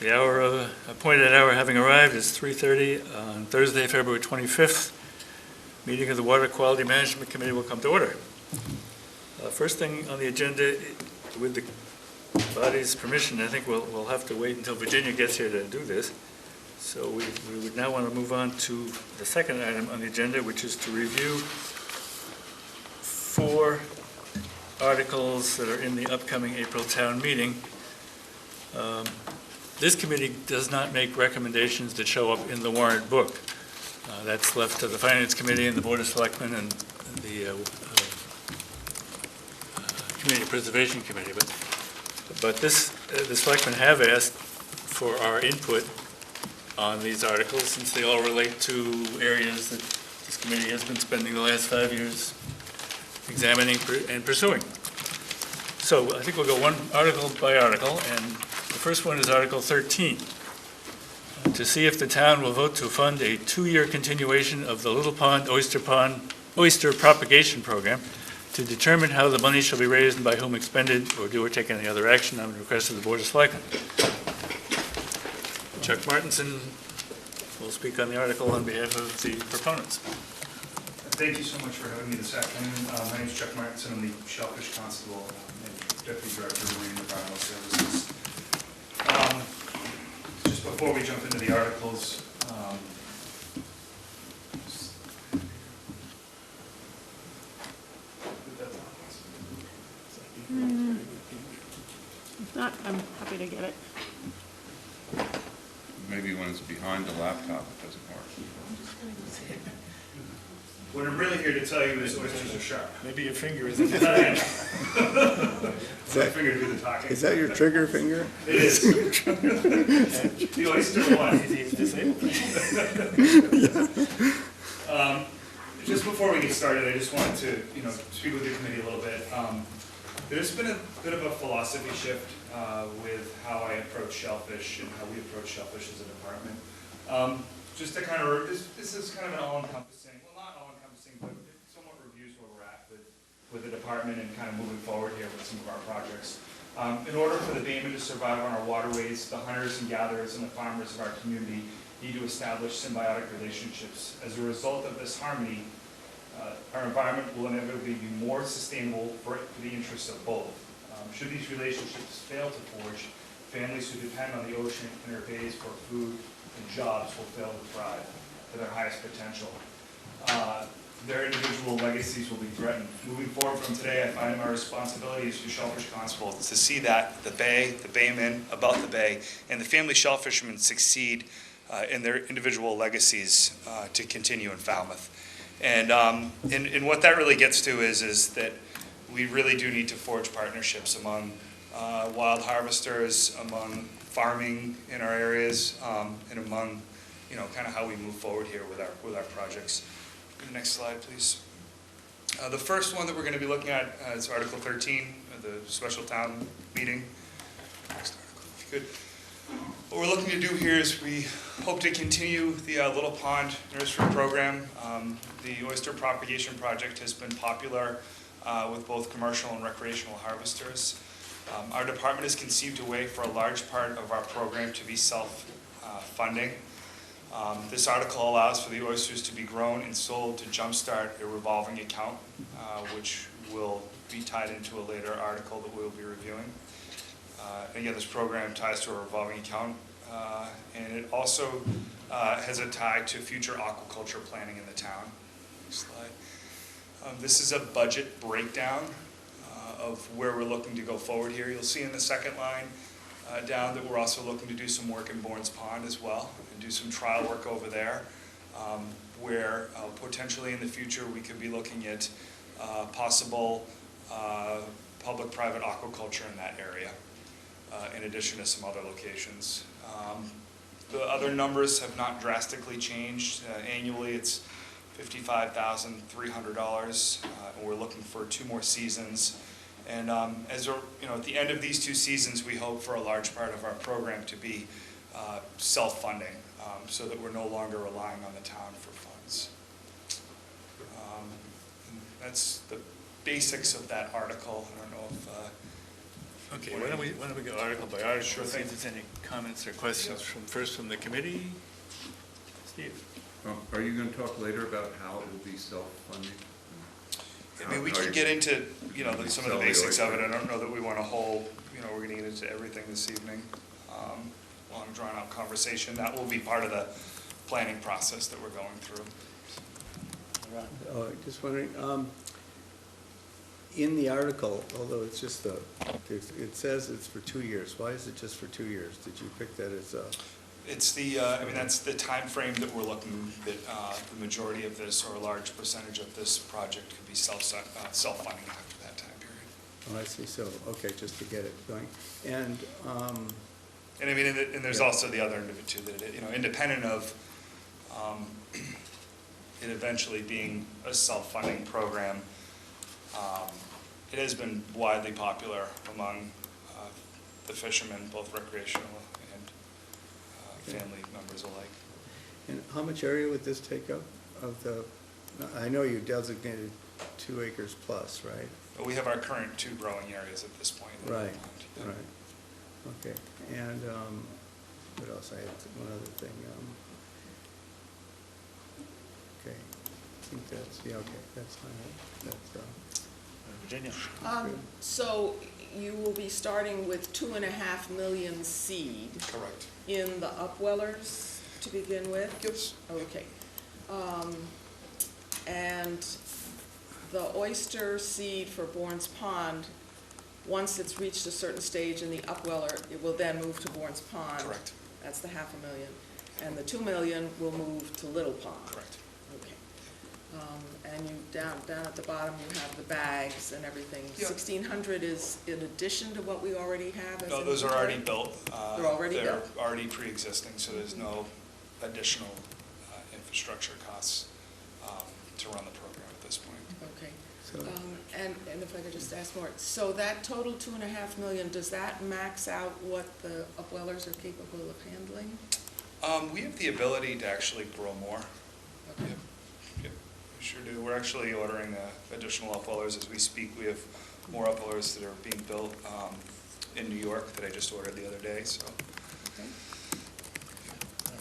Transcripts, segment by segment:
The appointed hour having arrived is 3:30 on Thursday, February 25th. Meeting of the Water Quality Management Committee will come to order. First thing on the agenda, with the body's permission, I think we'll have to wait until Virginia gets here to do this. So we would now want to move on to the second item on the agenda, which is to review 4 articles that are in the upcoming April town meeting. This committee does not make recommendations that show up in the warrant book. That's left to the Finance Committee and the Board of Selectmen and the Community Preservation Committee. But the Selectmen have asked for our input on these articles, since they all relate to areas that this committee has been spending the last 5 years examining and pursuing. So I think we'll go one article by article, and the first one is Article 13. To see if the town will vote to fund a 2-year continuation of the Little Pond Oyster Propagation Program, to determine how the money shall be raised and by whom expended, or do or take any other action on the request of the Board of Selectmen. Chuck Martinson will speak on the article on behalf of the proponents. Thank you so much for having me this afternoon. My name is Chuck Martinson. I'm the Shellfish Constable and Deputy Director of Marine Environmental Services. Just before we jump into the articles, If not, I'm happy to get it. Maybe when it's behind the laptop, it doesn't work. what I'm really here to tell you is oysters are sharp. Maybe your finger is in My finger to do the talking. Is that your trigger finger? It is. The oyster one. He's disabled. Just before we get started, I just wanted to, speak with the committee a little bit. There's been a bit of a philosophy shift with how I approach shellfish and how we approach shellfish as a department. Just to kind of, this is kind of an all-encompassing, well, not all-encompassing, but it somewhat reviews where we're at with the department and kind of moving forward here with some of our projects. In order for the baymen to survive on our waterways, the hunters and gatherers and the farmers of our community need to establish symbiotic relationships. As a result of this harmony, our environment will inevitably be more sustainable for the interests of both. Should these relationships fail to forge, families who depend on the ocean and our bays for food and jobs will fail to thrive to their highest potential. Their individual legacies will be threatened. Moving forward from today, I find my responsibility as the Shellfish Constable to see that the bay, the baymen about the bay, and the family shellfishermen succeed in their individual legacies to continue in Falmouth. And what that really gets to is that we really do need to forge partnerships among wild harvesters, among farming in our areas, and among, kind of how we move forward here with our projects. The next slide, please. The first one that we're going to be looking at is Article 13, the special town meeting. Next article, if you could. What we're looking to do here is we hope to continue the Little Pond Nursery program. The oyster propagation project has been popular with both commercial and recreational harvesters. Our department has conceived a way for a large part of our program to be self-funding. This article allows for the oysters to be grown and sold to jumpstart a revolving account, which will be tied into a later article that we'll be reviewing. Again, this program ties to a revolving account, and it also has a tie to future aquaculture planning in the town. Next slide. This is a budget breakdown of where we're looking to go forward here. You'll see in the second line down that we're also looking to do some work in Bourne's Pond as well, and do some trial work over there, where potentially in the future we could be looking at possible public-private aquaculture in that area, in addition to some other locations. The other numbers have not drastically changed. Annually it's $55,300, and we're looking for 2 more seasons. And at the end of these 2 seasons, we hope for a large part of our program to be self-funding, so that we're no longer relying on the town for funds. That's the basics of that article. I don't know if Okay, why don't we go article by article? Sure See thing. if there's any comments or questions first from the committee. Steve? Are you gonna talk later about how it will be self-funding? I mean, we How can you- get into, some of the Sell the basics of it. oyster. I don't know that we want to hold, we're gonna get into everything this evening. Long drawn out conversation. That will be part of the planning process that we're going through. Oh, just wondering, in the article, although it's just it says it's for 2 years. Why is it just for 2 years? Did you pick that as a? It's that's the time frame that we're looking, that the majority of this, or a large percentage of this project could be self-funding after that time period. Oh, I see, so, okay, just to get it going. And, And I mean, and there's Yeah. also the other end of it too, that independent of it eventually being a self-funding program, it has been widely popular among the fishermen, both recreational and family members alike. and how much area would this take up of the, I know you designated 2 acres plus, right? But we have our current 2 growing areas at this point. Right, Yeah. right. Okay, and what else? I had one other thing. Okay, I think that's, yeah, okay, that's fine. That's, Virginia? So you will be starting with 2.5 million seed Correct. in the upwellers to begin with? Yes. Okay. And the oyster seed for Bourne's Pond, once it's reached a certain stage in the upweller, it will then move to Bourne's Pond. Correct. That's the 500,000. And the 2 million will move to Little Pond. Correct. Okay. And you, down at the bottom, you have the bags and everything. Yeah. 1,600 is in addition to what we already have as No, those are already built. They're already built. They're already pre-existing, so there's no additional infrastructure costs to run the program at this point. Okay. so, And if I could just ask more, so that total 2.5 million, does that max out what the upwellers are capable of handling? We have the ability to actually grow more. Okay. Yep, yep, we sure do. We're actually ordering additional upwellers as we speak. We have more upwellers that are being built in New York that I just ordered the other day, so. Okay.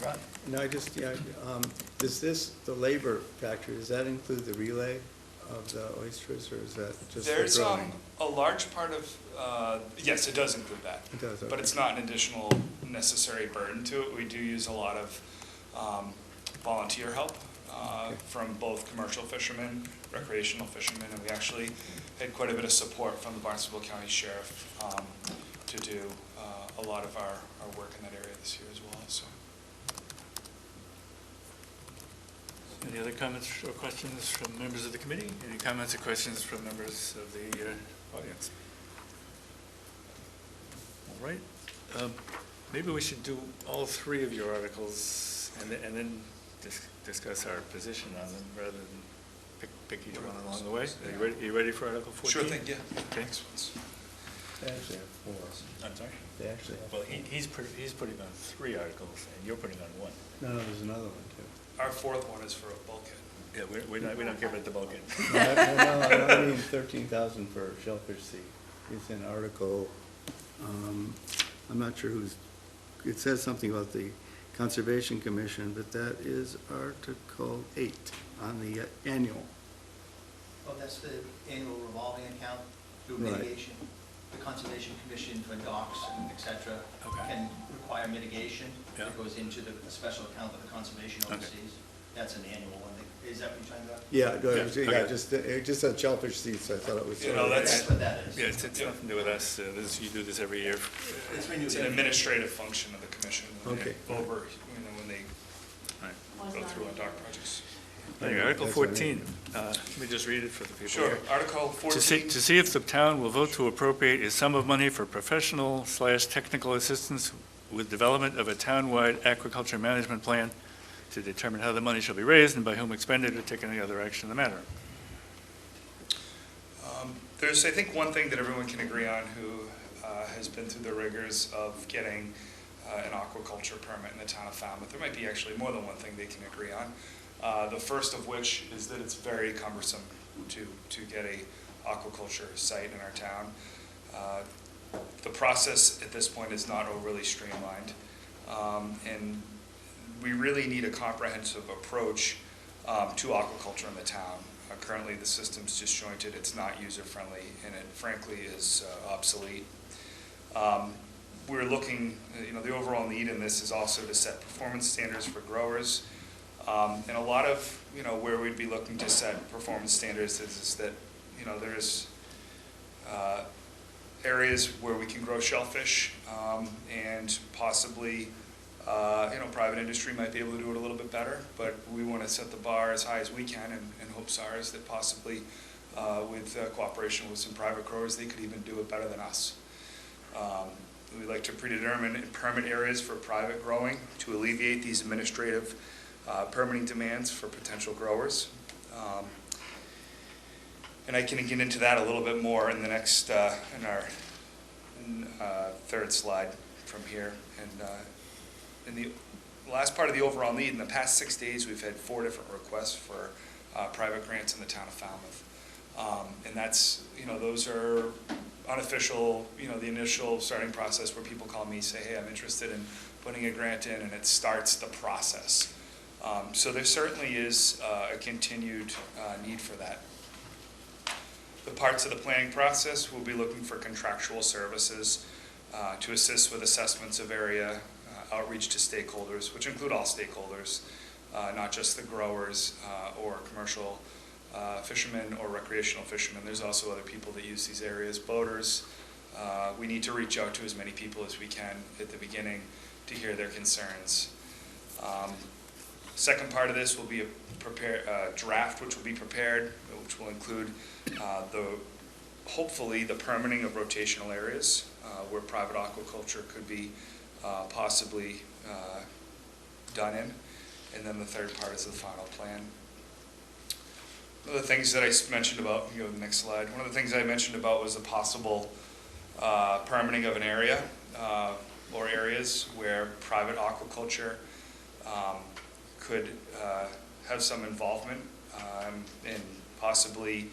All right. no, I just, yeah, does this, the labor factor, does that include the relay of the oysters, or is that just for There's growing? a large part of, yes, it does include that. It does, But okay. it's not an additional necessary burden to it. We do use a lot of volunteer help Okay. from both commercial fishermen, recreational fishermen, and we actually had quite a bit of support from the Barnstable County Sheriff to do a lot of our work in that area this year as well, so. Any other comments or questions from members of the committee? Any comments or questions from members of the audience? All right. Maybe we should do all 3 of your articles and then discuss our position on them rather than pick each one along the way. Are you ready for Article 14? Sure thing, yeah. Okay. They actually have 4. I'm sorry? They actually have. Well, he's putting on 3 articles, and you're putting on 1. No, there's another one, too. Our 4th one is for a bulkhead. Yeah, we don't care about the bulkhead. No, I mean 13,000 for shellfish seed. It's in article, I'm not sure who's, it says something about the Conservation Commission, but that is Article 8 on the annual. Oh, that's the annual revolving account through Right. mitigation. The Conservation Commission for docks and et cetera Okay. can require mitigation. Yeah. It goes into the special account that the conservation Okay. oversees. That's an annual one. Is that what you're talking about? Yeah, okay. it just said shellfish seed, so I thought it was. You know, that's- That's what that is. Yeah, it's nothing to do with us. You do this every year. It's renewed It's an every year. administrative function of the commission when they Okay. when they go through on dock projects. Anyway, Article That's what I 14, let me just read it for the people Sure, here. Article To 14. see if the town will vote to appropriate a sum of money for professional/technical assistance with development of a town-wide aquaculture management plan to determine how the money shall be raised and by whom expended, or take any other action in the matter. There's, I think, one thing that everyone can agree on who has been through the rigors of getting an aquaculture permit in the town of Falmouth. There might be actually more than one thing they can agree on. The first of which is that it's very cumbersome to get a aquaculture site in our town. The process at this point is not overly streamlined, and we really need a comprehensive approach to aquaculture in the town. Currently, the system's disjointed, it's not user-friendly, and it frankly is obsolete. We're looking, the overall need in this is also to set performance standards for growers. And a lot of, where we'd be looking to set performance standards is that, there's areas where we can grow shellfish, and possibly, private industry might be able to do it a little bit better, but we want to set the bar as high as we can, and hopes are is that possibly with cooperation with some private growers, they could even do it better than us. We'd like to predetermine and permit areas for private growing to alleviate these administrative permitting demands for potential growers. And I can get into that a little bit more in the next, in our third slide from here. And in the last part of the overall need, in the past 6 days, we've had 4 different requests for private grants in the town of Falmouth. And that's, those are unofficial, the initial starting process where people call me, say, hey, I'm interested in putting a grant in, and it starts the process. So there certainly is a continued need for that. The parts of the planning process, we'll be looking for contractual services to assist with assessments of area, outreach to stakeholders, which include all stakeholders, not just the growers or commercial fishermen or recreational fishermen. There's also other people that use these areas, boaters. We need to reach out to as many people as we can at the beginning to hear their concerns. Second part of this will be a draft which will be prepared, which will include hopefully the permitting of rotational areas where private aquaculture could be possibly done in. And then the third part is the final plan. One of the things that I mentioned about, you can go to the next slide, one of the things I mentioned about was the possible permitting of an area or areas where private aquaculture could have some involvement and possibly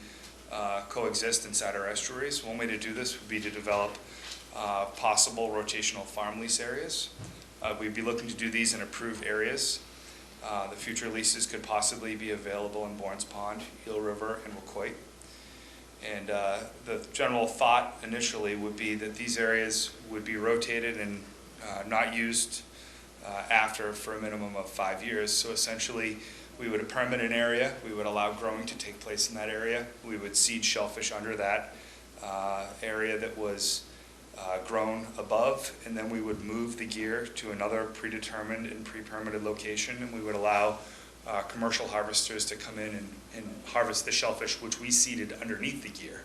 coexist inside our estuaries. One way to do this would be to develop possible rotational farm lease areas. We'd be looking to do these in approved areas. The future leases could possibly be available in Bournes Pond, Eel River, and Wacoit. And the general thought initially would be that these areas would be rotated and not used after for a minimum of 5 years. So essentially, we would permit an area, we would allow growing to take place in that area, we would seed shellfish under that area that was grown above, and then we would move the gear to another predetermined and pre-permitted location, and we would allow commercial harvesters to come in and harvest the shellfish which we seeded underneath the gear.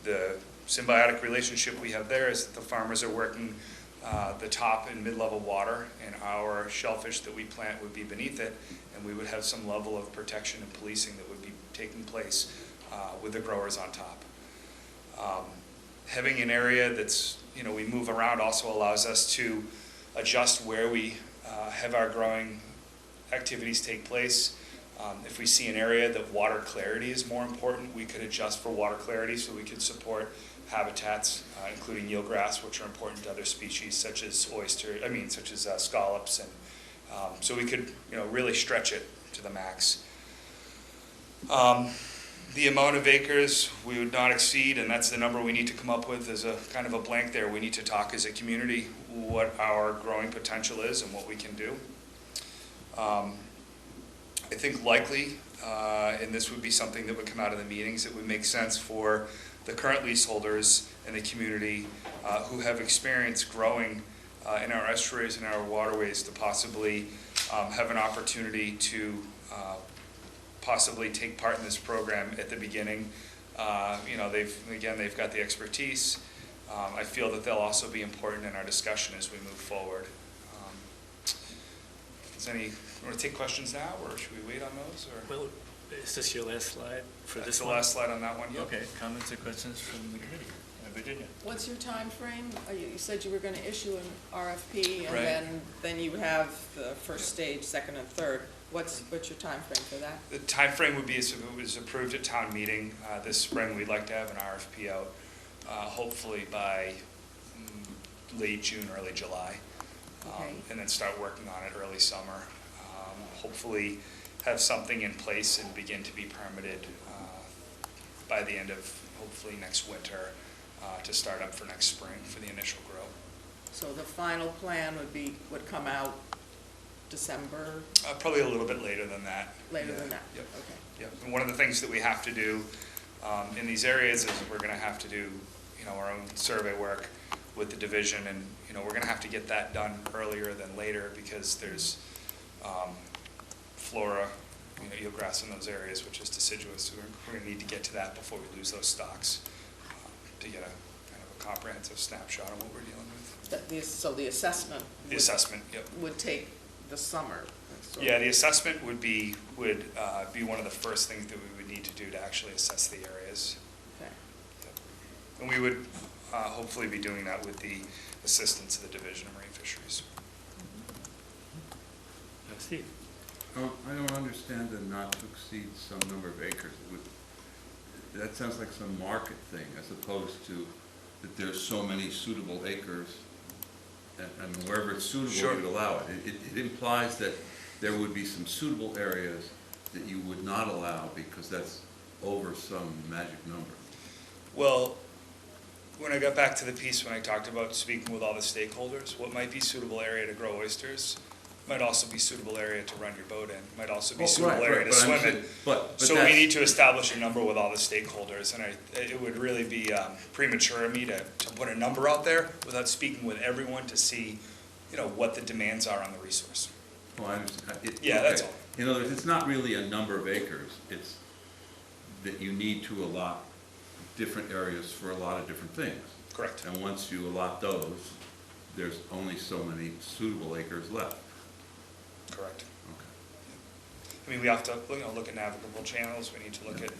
The symbiotic relationship we have there is that the farmers are working the top and mid-level water, and our shellfish that we plant would be beneath it, and we would have some level of protection and policing that would be taking place with the growers on top. Having an area that's, we move around also allows us to adjust where we have our growing activities take place. If we see an area that water clarity is more important, we could adjust for water clarity so we could support habitats, including eelgrass, which are important to other species such as scallops, and so we could, really stretch it to the max. The amount of acres we would not exceed, and that's the number we need to come up with as a kind of a blank there. We need to talk as a community what our growing potential is and what we can do. I think likely, and this would be something that would come out of the meetings, it would make sense for the current leaseholders in the community who have experience growing in our estuaries and our waterways to possibly have an opportunity to possibly take part in this program at the beginning. They've got the expertise. I feel that they'll also be important in our discussion as we move forward. Want to take questions now, or should we wait on those? Or? Well, is this your last slide for this That's the one? last slide on that one, yeah. Okay, comments or questions from the committee? Virginia? What's your time frame? You said you were going to issue an RFP, and Right. then you would have the first stage, second and third. What's your time frame for that? The time frame would be if it was approved at town meeting this spring. We'd like to have an RFP out hopefully by late June, early July. Okay. And then start working on it early summer. Hopefully have something in place and begin to be permitted by the end of hopefully next winter to start up for next spring for the initial grow. So the final plan would come out December, Probably a little bit later than that. later Yeah. than that? Yep. Okay. Yep. And one of the things that we have to do in these areas is we're going to have to do, our own survey work with the division, and we're going to have to get that done earlier than later because there's flora, eelgrass in those areas, which is deciduous. So we're going to need to get to that before we lose those stocks to get a kind of a comprehensive snapshot on what we're dealing with. So the assessment? The assessment, yep. Would take the summer? sort of. Yeah, the assessment would be one of the first things that we would need to do to actually assess the areas. Okay. And we would hopefully be doing that with the assistance of the Division of Marine Fisheries. Steve? I don't understand the not to exceed some number of acres. That sounds like some market thing as opposed to that there's so many suitable acres and wherever it's suitable, Sure. you'd allow it. It implies that there would be some suitable areas that you would not allow because that's over some magic number. Well, when I got back to the piece when I talked about speaking with all the stakeholders, what might be suitable area to grow oysters might also be suitable area to run your boat in, might also be suitable area to swim in. But So we need to establish a number with all the stakeholders, and it would really be premature of me to put a number out there without speaking with everyone to see, what the demands are on the resource. Oh, I understand. Yeah, that's all. In other words, it's not really a number of acres, it's that you need to allot different areas for a lot of different things. Correct. And once you allot those, there's only so many suitable acres left. Correct. Okay. I mean, we have to, look at navigable channels, we need to look at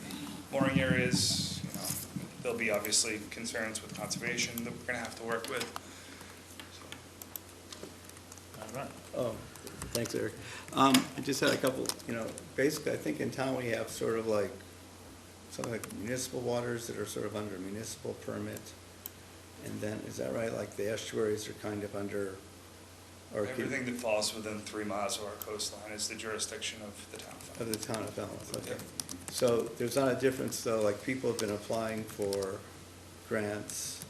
mooring areas, there'll be obviously concerns with conservation that we're gonna have to work with. All right. Oh, thanks, Eric. I just had a couple, basically, I think in town we have sort of like, something like municipal waters that are sort of under municipal permit. And then, is that right, like the estuaries are kind of under, or Everything that falls within 3 miles of our coastline is the jurisdiction of the town. of the town of Falmouth, okay. So there's not a difference though, like people have been applying for grants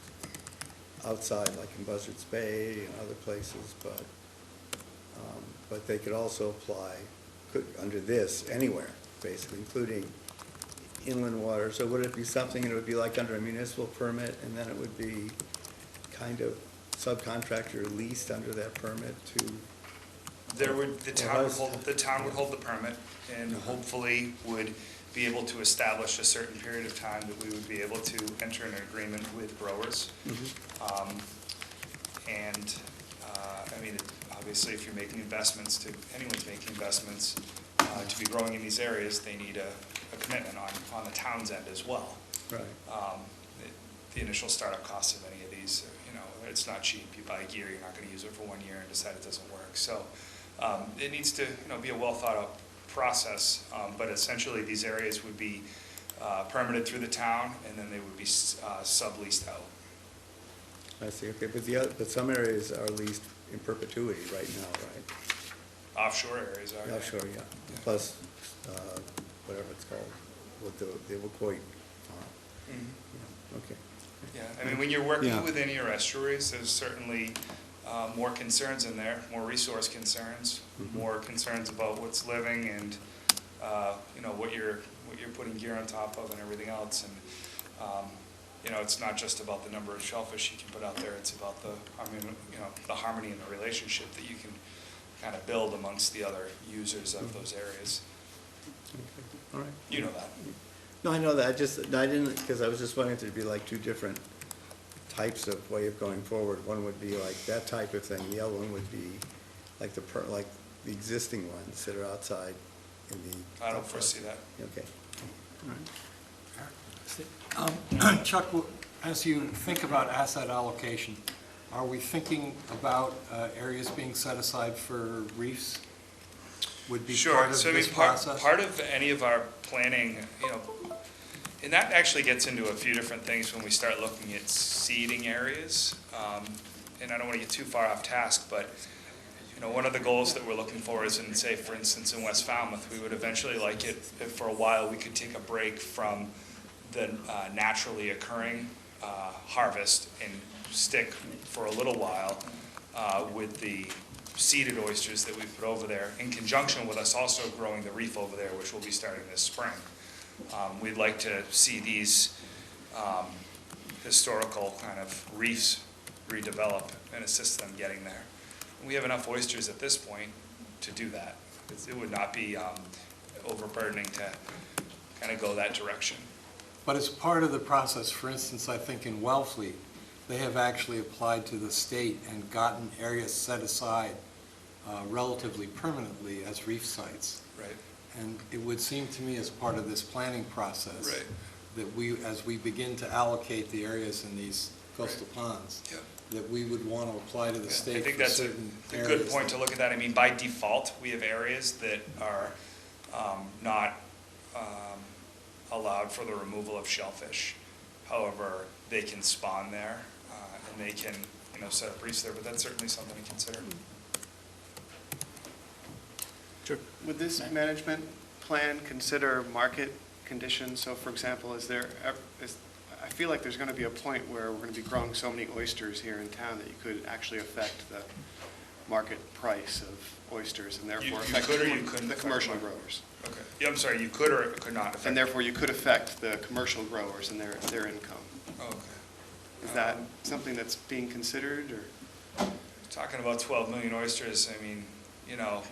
outside, like in Buzzards Bay and other places, but they could also apply, under this, anywhere, basically, including inland water. So would it be something, it would be like under a municipal permit, and then it would be kind of subcontractor leased under that permit to? The town would hold the permit and hopefully would be able to establish a certain period of time that we would be able to enter an agreement with growers. Obviously, if you're making investments, anyone's making investments to be growing in these areas, they need a commitment on the town's end as well. Right. The initial startup costs of any of these, it's not cheap. You buy gear, you're not going to use it for 1 year and decide it doesn't work. So it needs to be a well thought out process, but essentially these areas would be permitted through the town and then they would be subleased out. I see, okay, but some areas are leased in perpetuity right now, right? Offshore areas are. Offshore, yeah, plus, whatever it's called, with the Wacoit farm. Yeah, okay. Yeah, I mean, when you're working Yeah. within your estuaries, there's certainly more concerns in there, more resource concerns, more concerns about what's living and, what you're putting gear on top of and everything else. And, it's not just about the number of shellfish you can put out there, it's about the harmony and the relationship that you can kind of build amongst the other users of those areas. Okay. All right. You know that. No, I know that, I didn't, because I was just wondering if there'd be like two different types of way of going forward. One would be like that type of thing, the other one would be like the existing ones that are outside in the. I don't foresee that. Okay. All right. Chuck, as you think about asset allocation, are we thinking about areas being set aside for reefs? Would be Sure. part of So I mean, this process? part of any of our planning, And that actually gets into a few different things when we start looking at seeding areas. And I don't want to get too far off task, but one of the goals that we're looking for is in, say, for instance, in West Falmouth, we would eventually like it if for a while we could take a break from the naturally occurring harvest and stick for a little while with the seeded oysters that we put over there, in conjunction with us also growing the reef over there, which will be starting this spring. We'd like to see these historical kind of reefs redevelop and assist them getting there. We have enough oysters at this point to do that. It would not be overburdening to kind of go that direction. But as part of the process, for instance, I think in Wellfleet, they have actually applied to the state and gotten areas set aside relatively permanently as reef sites. Right. And it would seem to me as part of this planning process Right. that we, as we begin to allocate the areas in these coastal ponds, Yep. that we would want to apply to the I state think for that's a certain areas. good point to look at that. I mean, by default, we have areas that are not allowed for the removal of shellfish. However, they can spawn there and they can, set up reefs there, but that's certainly something to consider. Sure. Would this management plan consider market conditions? So for example, I feel like there's going to be a point where we're going to be growing so many oysters here in town that you could actually affect the market price of oysters and therefore You affect could or you couldn't the affect commercial the market? growers. Okay. Yeah, I'm sorry, you could or could not affect? And therefore you could affect the commercial growers and their income. Oh, okay. Is that something that's being considered, or? Talking about 12 million oysters, I mean,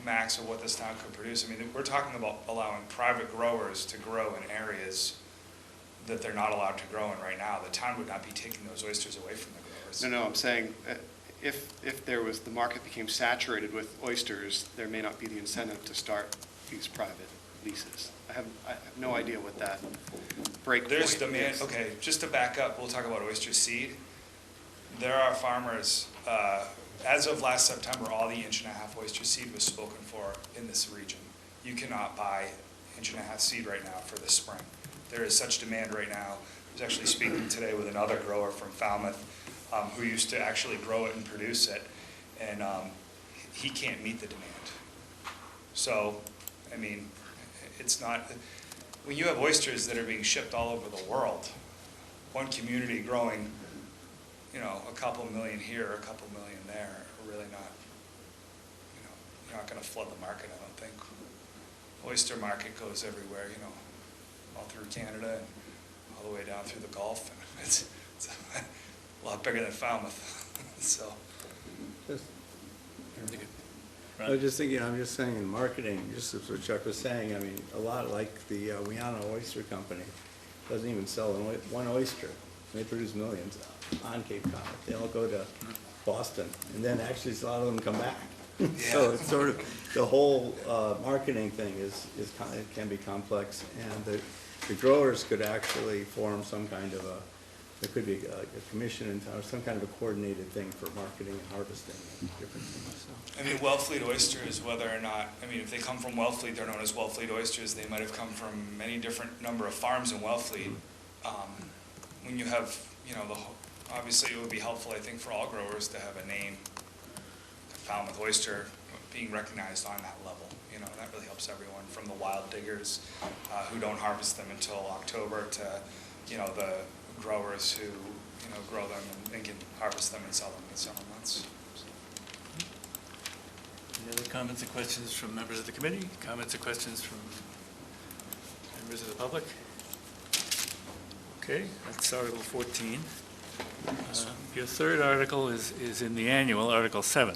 max of what this town could produce. I mean, we're talking about allowing private growers to grow in areas that they're not allowed to grow in right now. The town would not be taking those oysters away from the growers. No, I'm saying if the market became saturated with oysters, there may not be the incentive to start these private leases. I have no idea what that break point There's is. demand, okay, just to back up, we'll talk about oyster seed. There are farmers, as of last September, all the 1.5-inch oyster seed was spoken for in this region. You cannot buy 1.5-inch seed right now for this spring. There is such demand right now. I was actually speaking today with another grower from Falmouth who used to actually grow it and produce it, and he can't meet the demand. So, I mean, it's not, when you have oysters that are being shipped all over the world, one community growing, a couple million here, a couple million there, are really not, you're not going to flood the market, I don't think. Oyster market goes everywhere, all through Canada and all the way down through the Gulf. And it's a lot bigger than Falmouth, so. I was just thinking, I'm just saying in marketing, just as what Chuck was saying, I mean, a lot like the Wiana Oyster Company doesn't even sell one oyster. They produce millions on Cape Cod. They all go to Boston, and then actually a lot of them come back. So it's sort of, the whole marketing thing can be complex, and the growers could actually form some kind of there could be a commission or some kind of a coordinated thing for marketing and harvesting and different things, so. I mean, Wellfleet oysters, whether or not, if they come from Wellfleet, they're known as Wellfleet oysters. They might have come from many different number of farms in Wellfleet. When you have, obviously it would be helpful, I think, for all growers to have a name, Falmouth oyster, being recognized on that level. That really helps everyone, from the wild diggers who don't harvest them until October to, the growers who, grow them and can harvest them and sell them in the summer months. Any other comments and questions from members of the committee? Comments or questions from members of the public? Okay, that's Article 14. Your third article is in the annual, Article 7.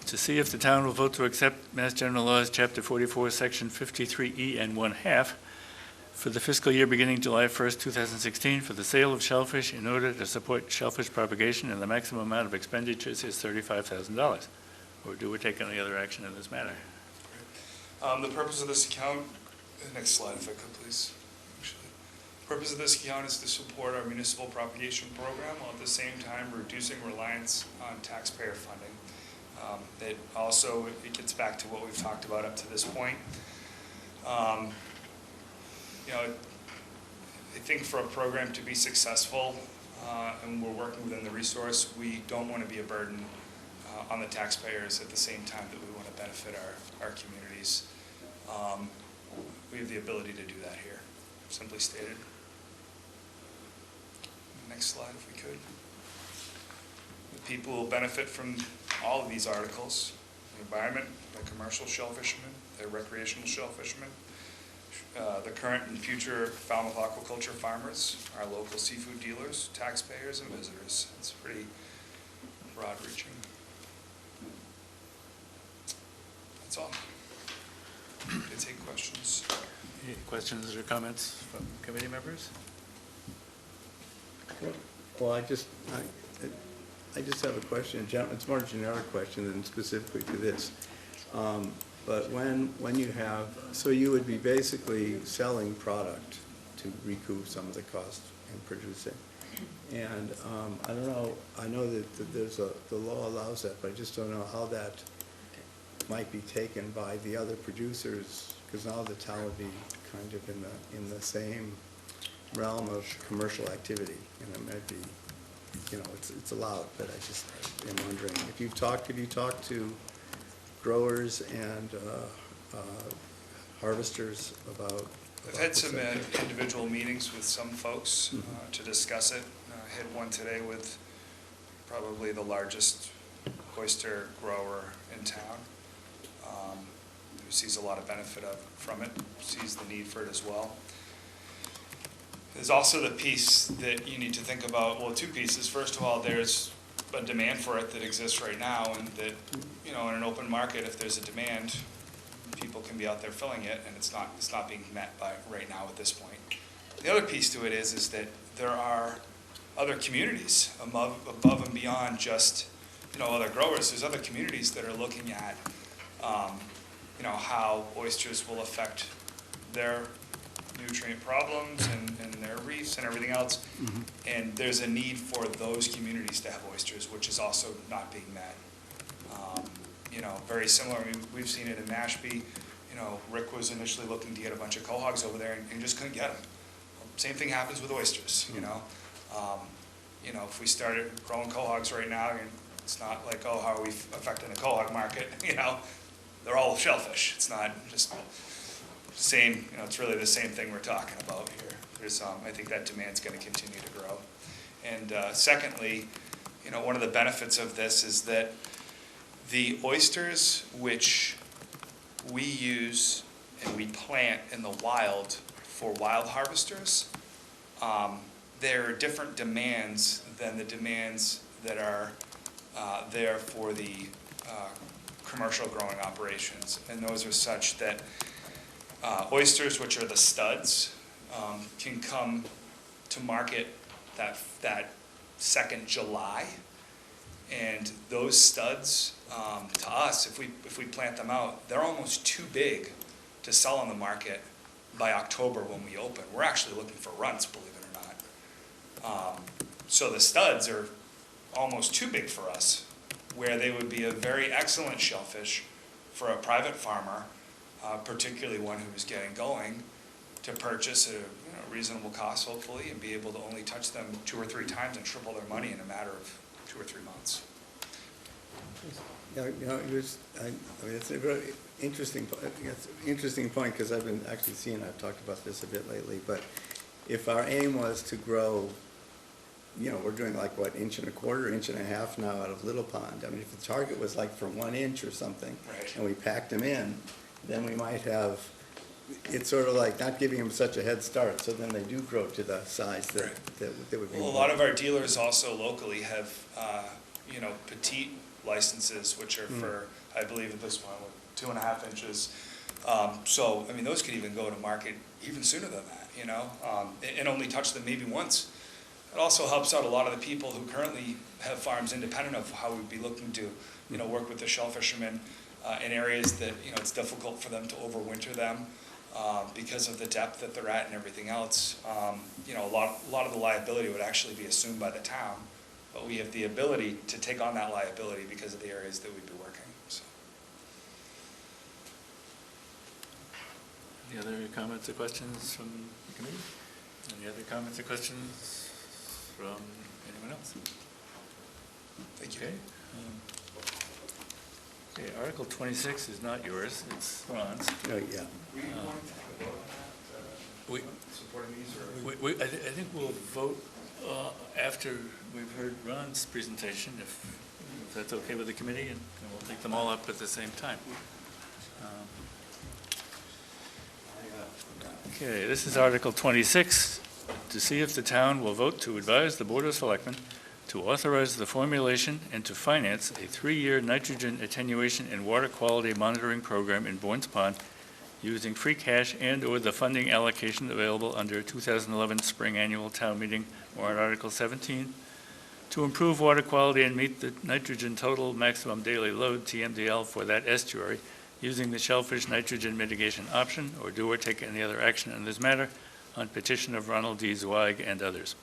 To see if the town will vote to accept Mass General Laws, Chapter 44, Section 53E and 1/2 for the fiscal year beginning July 1st, 2016, for the sale of shellfish in order to support shellfish propagation, and the maximum amount of expenditures is $35,000. Or do we take any other action in this matter? The purpose of this account, next slide if I could please. The purpose of this account is to support our municipal propagation program while at the same time reducing reliance on taxpayer funding. It gets back to what we've talked about up to this point. I think for a program to be successful, and we're working within the resource, we don't want to be a burden on the taxpayers at the same time that we want to benefit our communities. We have the ability to do that here, simply stated. Next slide, if we could. The people will benefit from all of these articles: the environment, the commercial shellfishermen, the recreational shellfishermen, the current and future Falmouth aquaculture farmers, our local seafood dealers, taxpayers, and visitors. It's pretty broad-reaching. That's all. I take questions. Any questions or comments from committee members? Well, I just have a question. It's more a generic question than specifically to this. But when you have, so you would be basically selling product to recoup some of the cost in producing. And I don't know, I know that the law allows that, but I just don't know how that might be taken by the other producers, because now the town would be kind of in the same realm of commercial activity, and it might be, it's allowed, but I just am wondering if you've talked to growers and harvesters about. I've had some individual meetings with some folks to discuss it. I had one today with probably the largest oyster grower in town, who sees a lot of benefit from it, sees the need for it as well. There's also the piece that you need to think about, well, two pieces. First of all, there's a demand for it that exists right now, and that, in an open market, if there's a demand, people can be out there filling it, and it's not being met by right now at this point. The other piece to it is that there are other communities above and beyond just, other growers. There's other communities that are looking at, how oysters will affect their nutrient problems and their reefs and everything else. Mm-hmm. And there's a need for those communities to have oysters, which is also not being met. Very similar. We've seen it in Mashpee. Rick was initially looking to get a bunch of quahogs over there and just couldn't get them. Same thing happens with oysters. If we started growing quahogs right now, it's not like, oh, how are we affecting the quahog market? They're all shellfish. It's not just same. It's really the same thing we're talking about here. There's, I think that demand's going to continue to grow. And secondly, one of the benefits of this is that the oysters which we use and we plant in the wild for wild harvesters, there are different demands than the demands that are there for the commercial growing operations. And those are such that oysters, which are the studs, can come to market that second July. And those studs, to us, if we plant them out, they're almost too big to sell on the market by October when we open. We're actually looking for runts, believe it or not. So the studs are almost too big for us, where they would be a very excellent shellfish for a private farmer, particularly one who is getting going, to purchase at a reasonable cost, hopefully, and be able to only touch them 2 or 3 times and triple their money in a matter of 2 or 3 months. It's a very interesting point, because I've been actually seeing, I've talked about this a bit lately, but if our aim was to grow, we're doing like, what, 1.25 inches, 1.5 inches now out of Little Pond. I mean, if the target was like for 1 inch or something, right, and we packed them in, then we might have, it's sort of like not giving them such a head start, so then they do grow to the size that, right, that would be. Well, a lot of our dealers also locally have, petite licenses, which are for, I believe at this one, 2.5 inches. So, I mean, those could even go to market even sooner than that, and only touch them maybe once. It also helps out a lot of the people who currently have farms independent of how we'd be looking to, work with the shellfishermen in areas that, it's difficult for them to overwinter them because of the depth that they're at and everything else. A lot of the liability would actually be assumed by the town, but we have the ability to take on that liability because of the areas that we'd be working. So. Any other comments or questions from the committee? Any other comments or questions from anyone else? Thank Okay. Okay, Article 26 is not yours, it's Ron's. Oh, yeah. We, Supporting these, or? I think we'll vote after we've heard Ron's presentation, if that's okay with the committee, and we'll take them all up at the same time. Okay, this is Article 26, to see if the town will vote to advise the Board of Selectmen to authorize the formulation and to finance a 3-year nitrogen attenuation and water quality monitoring program in Bourne's Pond using free cash and/or the funding allocation available under 2011 Spring Annual Town Meeting warrant Article 17 to improve water quality and meet the nitrogen total maximum daily load, TMDL, for that estuary using the shellfish nitrogen mitigation option, or do or take any other action in this matter on petition of Ronald D. Zweig and others.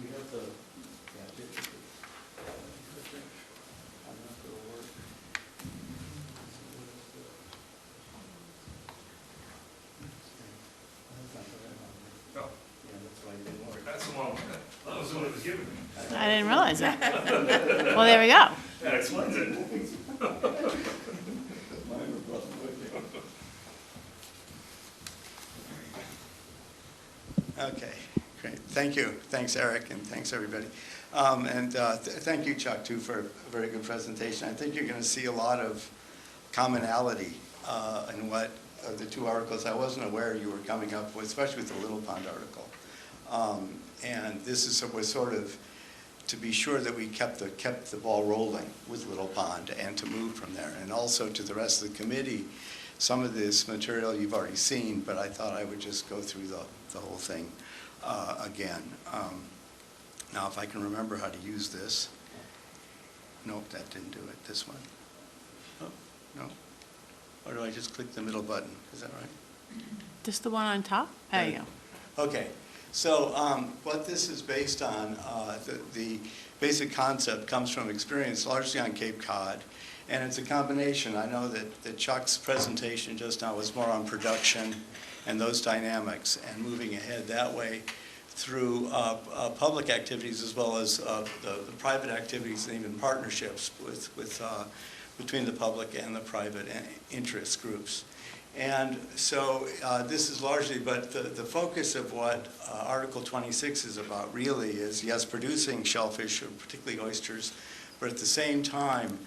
We have the, No. That's the one, that was the one that was given me. I didn't realize that. Well, there we go. That explains it. Okay, great. Thank you. Thanks, Eric, and thanks, everybody. Thank you, Chuck, too, for a very good presentation. I think you're going to see a lot of commonality in what the two articles I wasn't aware you were coming up with, especially with the Little Pond article. And this was sort of to be sure that we kept the ball rolling with Little Pond and to move from there. And also to the rest of the committee, some of this material you've already seen, but I thought I would just go through the whole thing again. Now, if I can remember how to use this. Nope, that didn't do it. This one. Oh, no. Or do I just click the middle button? Is that right? Just the one on top? There you go. Okay. So what this is based on, the basic concept comes from experience largely on Cape Cod. And it's a combination. I know that Chuck's presentation just now was more on production and those dynamics and moving ahead that way through public activities as well as the private activities and even partnerships between the public and the private interest groups. And so this is largely, but the focus of what Article 26 is about really is, yes, producing shellfish, or particularly oysters, but at the same time,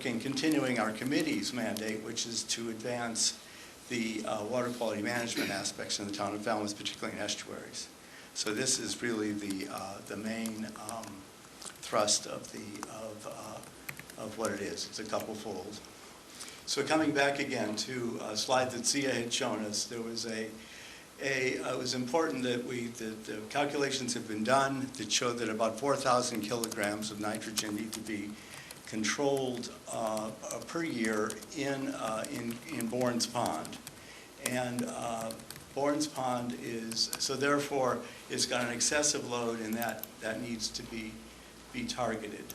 continuing our committee's mandate, which is to advance the water quality management aspects in the town of Falmouth, particularly in estuaries. So this is really the main thrust of what it is. It's a couple-fold. So coming back again to a slide that Sia had shown us, there was it was important that the calculations have been done that show that about 4,000 kilograms of nitrogen need to be controlled per year in Bourne's Pond. And Bourne's Pond so therefore, it's got an excessive load, and that needs to be targeted.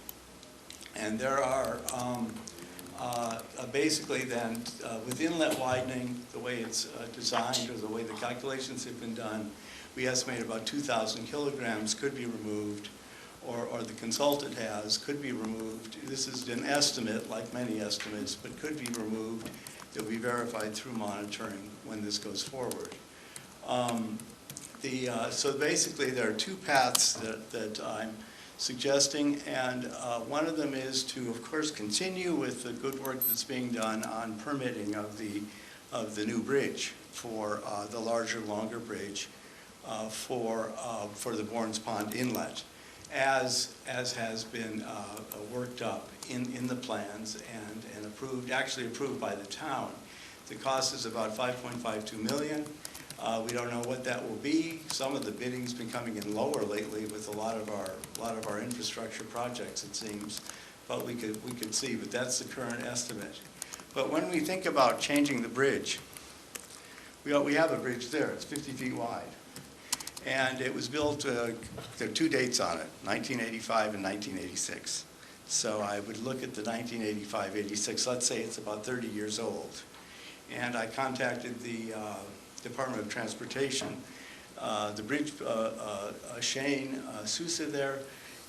And there are basically then, with inlet widening, the way it's designed or the way the calculations have been done, we estimate about 2,000 kilograms could be removed, or the consultant could be removed. This is an estimate, like many estimates, but could be removed. They'll be verified through monitoring when this goes forward. So basically, there are two paths that I'm suggesting, and one of them is to, of course, continue with the good work that's being done on permitting of the new bridge for the larger, longer bridge for the Bourne's Pond inlet, as has been worked up in the plans and approved, actually approved by the town. The cost is about $5.52 million. We don't know what that will be. Some of the bidding's been coming in lower lately with a lot of our infrastructure projects, it seems, but we could see. But that's the current estimate. But when we think about changing the bridge, we have a bridge there. It's 50 feet wide, And it was built, there are 2 dates on it, 1985 and 1986. So I would look at the 1985-86, let's say it's about 30 years old. And I contacted the Department of Transportation, the bridge, Shane Sousa there,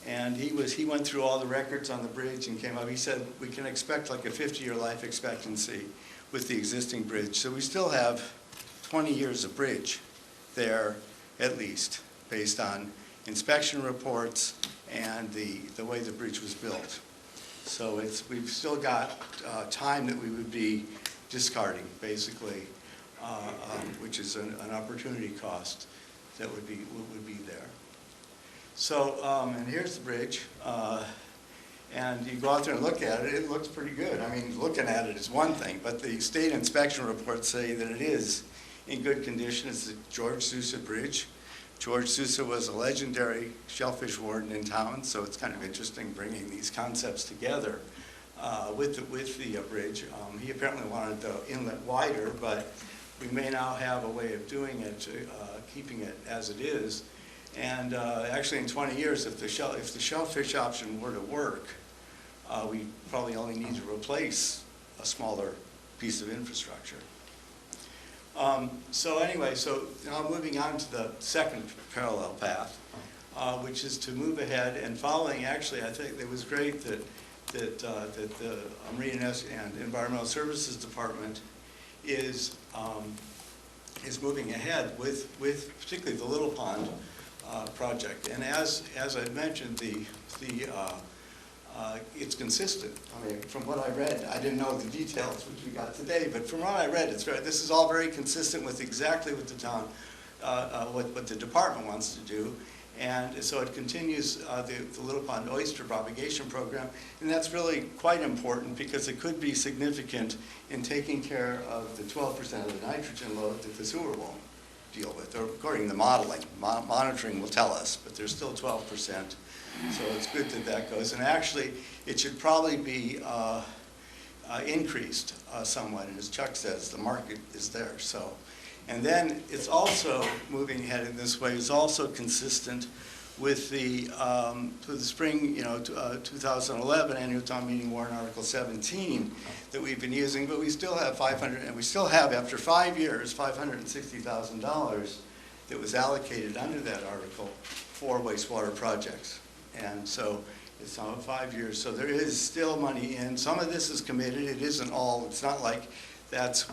and he went through all the records on the bridge and came up. He said we can expect like a 50-year life expectancy with the existing bridge. So we still have 20 years of bridge there at least, based on inspection reports and the way the bridge was built. So we've still got time that we would be discarding, basically, which is an opportunity cost that would be there. So, and here's the bridge, and you go out there and look at it, it looks pretty good. I mean, looking at it is one thing, but the state inspection reports say that it is in good condition. It's the George Sousa Bridge. George Sousa was a legendary shellfish warden in town, so it's kind of interesting bringing these concepts together with the bridge. He apparently wanted the inlet wider, but we may now have a way of doing it, keeping it as it is. And actually in 20 years, if the shellfish option were to work, we probably only need to replace a smaller piece of infrastructure. So anyway, so now moving on to the second parallel path, which is to move ahead and following, actually, I think it was great that the Marine and Environmental Services Department is moving ahead with particularly the Little Pond project. And as I mentioned, it's consistent. I mean, from what I read, I didn't know the details which we got today, but from what I read, this is all very consistent with exactly what the town, what the department wants to do. And so it continues the Little Pond Oyster Propagation Program, and that's really quite important because it could be significant in taking care of the 12% of the nitrogen load that the sewer won't deal with, or according to the modeling. Monitoring will tell us, but there's still 12%. So it's good that that goes. And actually, it should probably be increased somewhat. And as Chuck says, the market is there. So, and then it's also moving ahead in this way. It's also consistent with the spring, 2011 annual town meeting warrant article 17 that we've been using. But we still have after 5 years, $560,000 that was allocated under that article for wastewater projects. And so it's on 5 years. So there is still money in. Some of this is committed. It isn't all. It's not like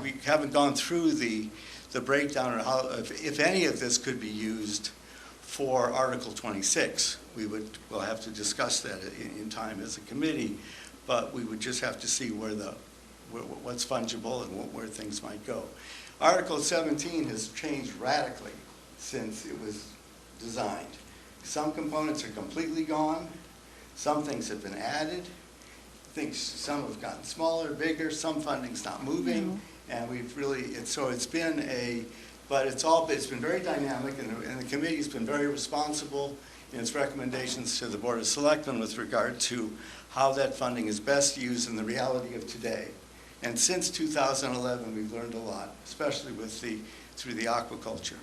we haven't gone through the breakdown of how, if any of this could be used for Article 26. We'll have to discuss that in time as a committee, but we would just have to see what's fungible and where things might go. Article 17 has changed radically since it was designed. Some components are completely gone. Some things have been added. Some have gotten smaller, bigger. Some funding's not moving, and we've really. It's been it's been very dynamic, and the committee's been very responsible in its recommendations to the Board of Selectmen with regard to how that funding is best used in the reality of today. And since 2011, we've learned a lot, especially through the aquaculture.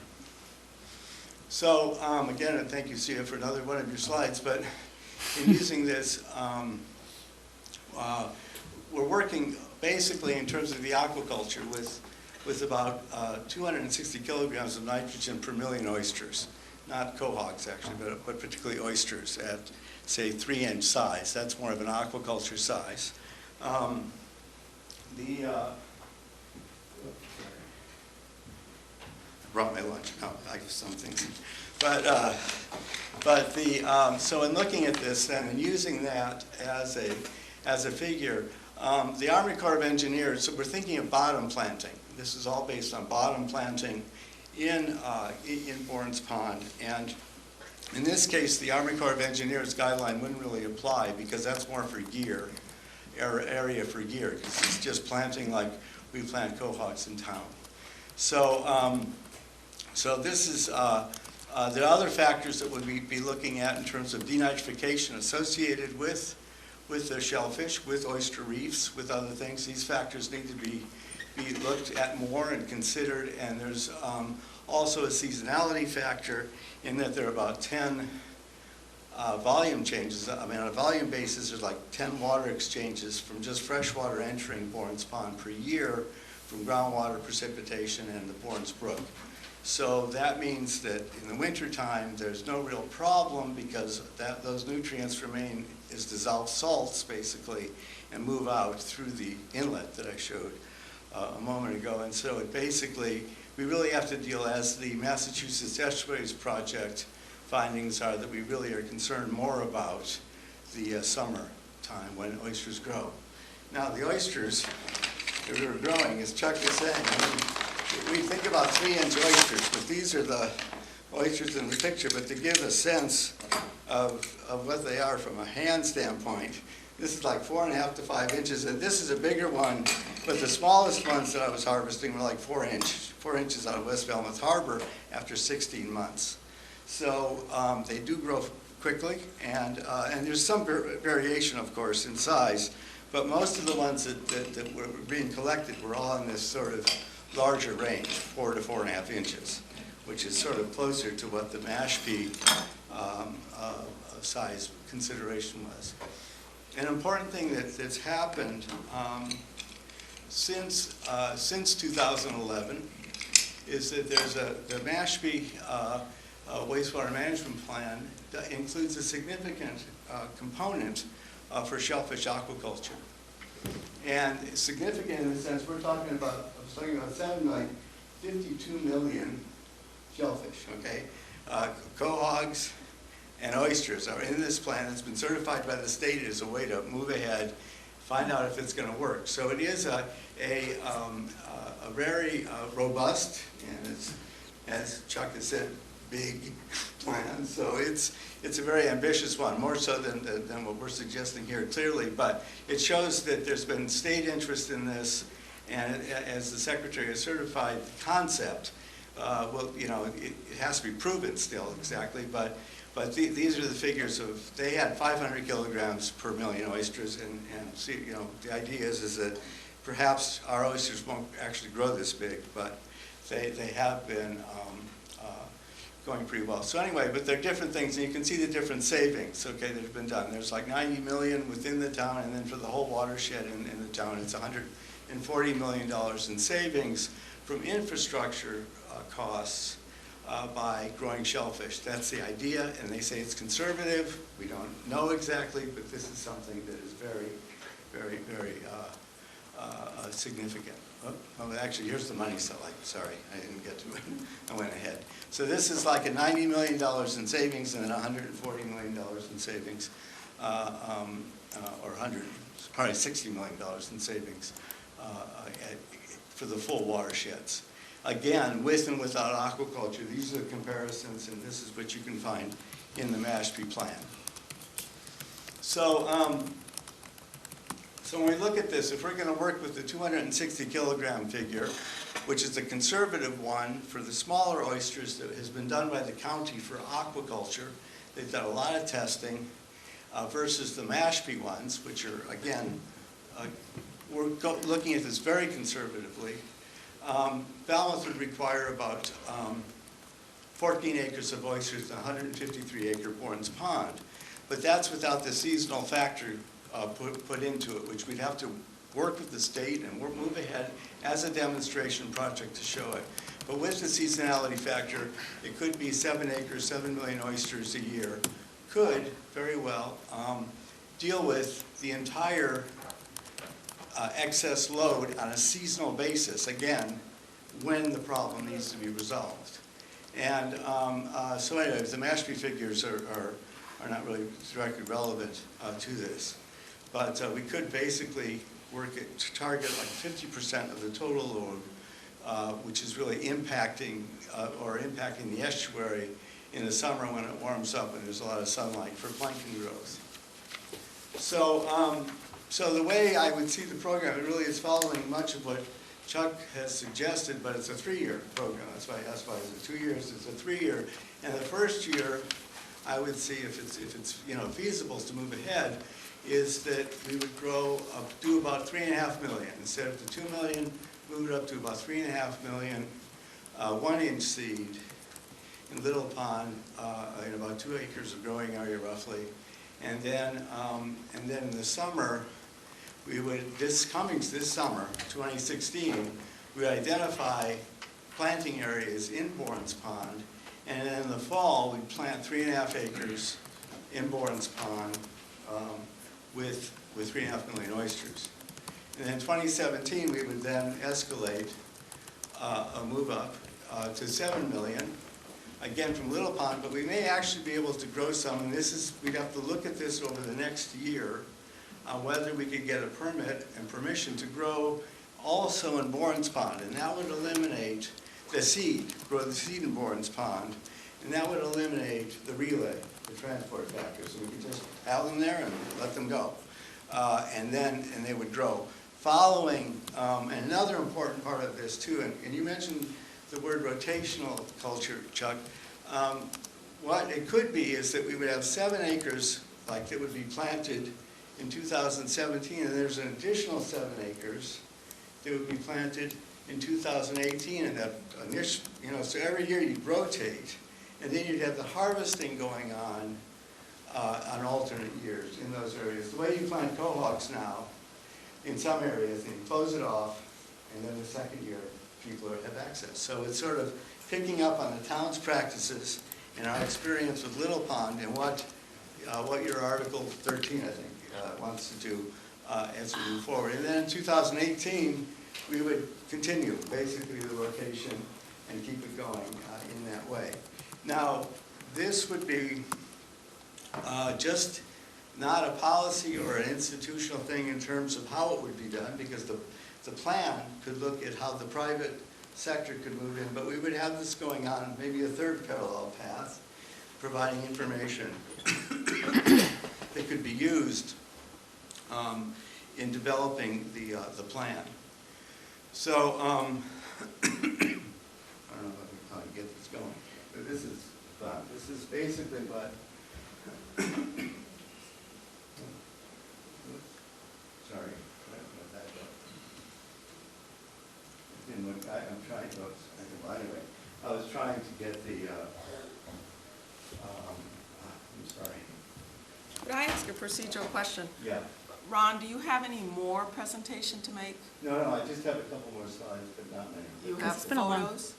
So again, and thank you, Sia, for another one of your slides, but in using this, we're working basically in terms of the aquaculture with about 260 kilograms of nitrogen per million oysters. Not quahogs, actually, but particularly oysters at, say, 3-inch size. That's more of an aquaculture size. Brought my lunch. No, I have some things. So in looking at this then and using that as a figure, the Army Corps of Engineers, so we're thinking of bottom planting. This is all based on bottom planting in Bourne's Pond. And in this case, the Army Corps of Engineers guideline wouldn't really apply because that's more for gear, area for gear, because it's just planting like we plant quahogs in town. So this is the other factors that we'd be looking at in terms of denitrification associated with the shellfish, with oyster reefs, with other things. These factors need to be be looked at more and considered, and there's also a seasonality factor in that there are about 10 volume changes. I mean, on a volume basis, there's like 10 water exchanges from just fresh water entering Bourne's Pond per year from groundwater precipitation and the Bourne's Brook. So that means that in the wintertime, there's no real problem because those nutrients remain as dissolved salts, basically, and move out through the inlet that I showed a moment ago. And so it basically, we really have to deal, as the Massachusetts Estuaries Project findings are, that we really are concerned more about the summer time when oysters grow. Now, the oysters that we were growing, as Chuck is saying, we think about 3-inch oysters, but these are the oysters in the picture. But to give a sense of what they are from a hand standpoint, this is like 4.5 to 5 inches, and this is a bigger one, but the smallest ones that I was harvesting were like 4 inches out of West Falmouth Harbor after 16 months. So they do grow quickly, and there's some variation, of course, in size, but most of the ones that were being collected were all in this sort of larger range, 4 to 4.5 inches, which is sort of closer to what the Mashpee size consideration was. An important thing that's happened since 2011 is that there's the Mashpee Wastewater Management Plan that includes a significant component for shellfish aquaculture. And significant in the sense I was talking about 52 million shellfish, okay? Quahogs and oysters are in this plan. It's been certified by the state as a way to move ahead, find out if it's going to work. So it is a very robust, and it's, as Chuck has said, big plan. So it's a very ambitious one, more so than what we're suggesting here clearly. But it shows that there's been state interest in this, and as the Secretary has certified the concept, well, you know, it has to be proven still exactly, but these are the figures of, they had 500 kilograms per million oysters, and see, you know, the idea is that perhaps our oysters won't actually grow this big, but they have been going pretty well. So anyway, but there are different things, and you can see the different savings, okay, that have been done. There's like 90 million within the town, and then for the whole watershed in the town, it's $140 million in savings from infrastructure costs by growing shellfish. That's the idea, and they say it's conservative. We don't know exactly, but this is something that is very, very, very significant. Oh, actually, here's the money slide. Sorry, I didn't get to it. I went ahead. So this is like a $90 million in savings and then $140 million in savings, or probably $60 million in savings for the full watersheds. Again, with and without aquaculture, these are the comparisons, and this is what you can find in the Mashpee plan. So, so when we look at this, if we're going to work with the 260 kilogram figure, which is the conservative one for the smaller oysters that has been done by the county for aquaculture, they've done a lot of testing, versus the Mashpee ones, which are, again, we're looking at this very conservatively. Falmouth would require about 14 acres of oysters and 153 acre Bourne's Pond. But that's without the seasonal factor put into it, which we'd have to work with the state and move ahead as a demonstration project to show it. But with the seasonality factor, it could be 7 acres, 7 million oysters a year, could very well deal with the entire excess load on a seasonal basis, again, when the problem needs to be resolved. And so anyway, the Mashpee figures are not really directly relevant to this. But we could basically target like 50% of the total load, which is really impacting the estuary in the summer when it warms up and there's a lot of sunlight for plankton growth. So, so the way I would see the program, it really is following much of what Chuck has suggested, but it's a 3-year program. That's why I asked why is it 2 years? It's a 3-year. And the first year, I would see if it's you know feasible to move ahead, is that we would do about 3.5 million instead of the 2 million. move it up to about 3.5 million, 1-inch seed in Little Pond, in about 2 acres of growing area roughly. And then in the summer, we would, this summer, 2016, we would identify planting areas in Bourne's Pond, and then in the fall, we'd plant 3.5 acres in Bourne's Pond with 3.5 million oysters. And in 2017, we would then escalate a move up to 7 million, again from Little Pond, but we may actually be able to grow some, and we'd have to look at this over the next year on whether we could get a permit and permission to grow also in Bourne's Pond, and that would eliminate the seed, grow the seed in Bourne's Pond, and that would eliminate the relay, the transport factors. So we could just have them there and let them go. And they would grow. Following, another important part of this too, and you mentioned the word rotational culture, Chuck. What it could be is that we would have 7 acres like that would be planted in 2017, and there's an additional 7 acres that would be planted in 2018, and that initial, so every year you'd rotate, and then you'd have the harvesting going on alternate years in those areas. The way you plant cohawks now, in some areas, and you close it off, and then the second year, people have access. So it's sort of picking up on the town's practices and our experience with Little Pond and what your Article 13, I think, wants to do as we move forward. And then in 2018, we would continue basically the rotation and keep it going in that way. Now, this would be just not a policy or an institutional thing in terms of how it would be done, because the plan could look at how the private sector could move in, but we would have this going on, maybe a third parallel path, providing information that could be used in developing the plan. So, I don't know how to get this going, but this is fun. This is basically what sorry, let that go. I'm trying to, well, anyway, I was trying to get the, I'm sorry. Could I ask a procedural question? Yeah. Ron, do you have any more presentation to make? No, I just have a couple more slides, but not many. You have It's been a long- photos?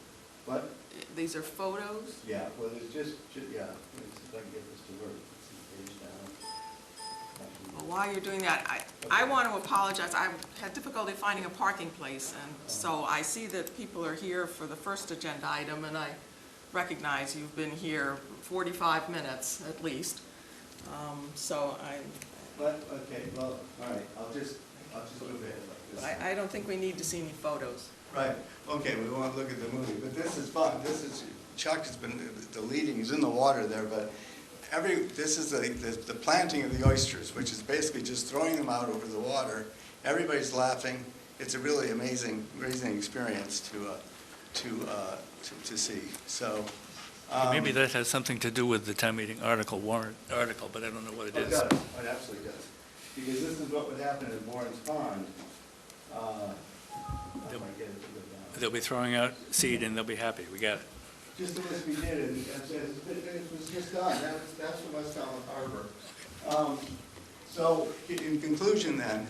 What? These are photos? Yeah, well, there's just yeah. Let me see if I can get this to work. Let's see, page down. Well, while you're doing that, I want to apologize. I had difficulty finding a parking place, and so I see that people are here for the first agenda item, and I recognize you've been here 45 minutes at least. But, okay, well, all right, I'll just move ahead like this. I don't think we need to see any photos. Right, okay, we won't look at the movie, but this is fun. Chuck has been the leading, he's in the water there, but this is the planting of the oysters, which is basically just throwing them out over the water. Everybody's laughing. It's a really amazing experience to see. So Maybe that has something to do with the town meeting warrant article, but I don't know what it it is. does. It absolutely does. Because this is what would happen at Bourne's Pond. They'll be throwing out seed and they'll be happy. We got it. Just as we did, and it was just done. That's from West Falmouth Harbor. So in conclusion then,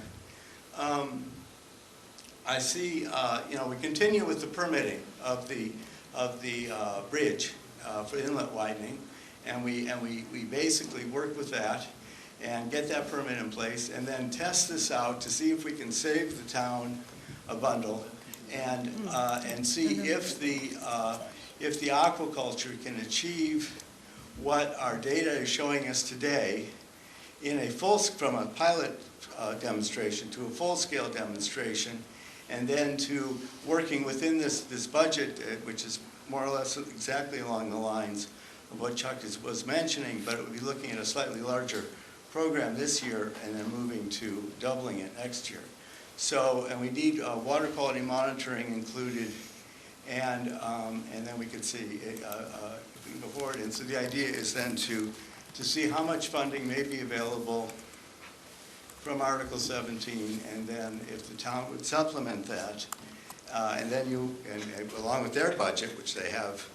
I see, we continue with the permitting of the bridge for inlet widening, and we basically work with that and get that permit in place, and then test this out to see if we can save the town a bundle, and see if the aquaculture can achieve what our data is showing us today in from a pilot demonstration to a full-scale demonstration, and then to working within this budget, which is more or less exactly along the lines of what Chuck was mentioning, but it would be looking at a slightly larger program this year and then moving to doubling it next year. So, and we need water quality monitoring included, and then we could see if we can go forward. And so the idea is then to see how much funding may be available from Article 17, and then if the town would supplement that, and then and along with their budget, which they have,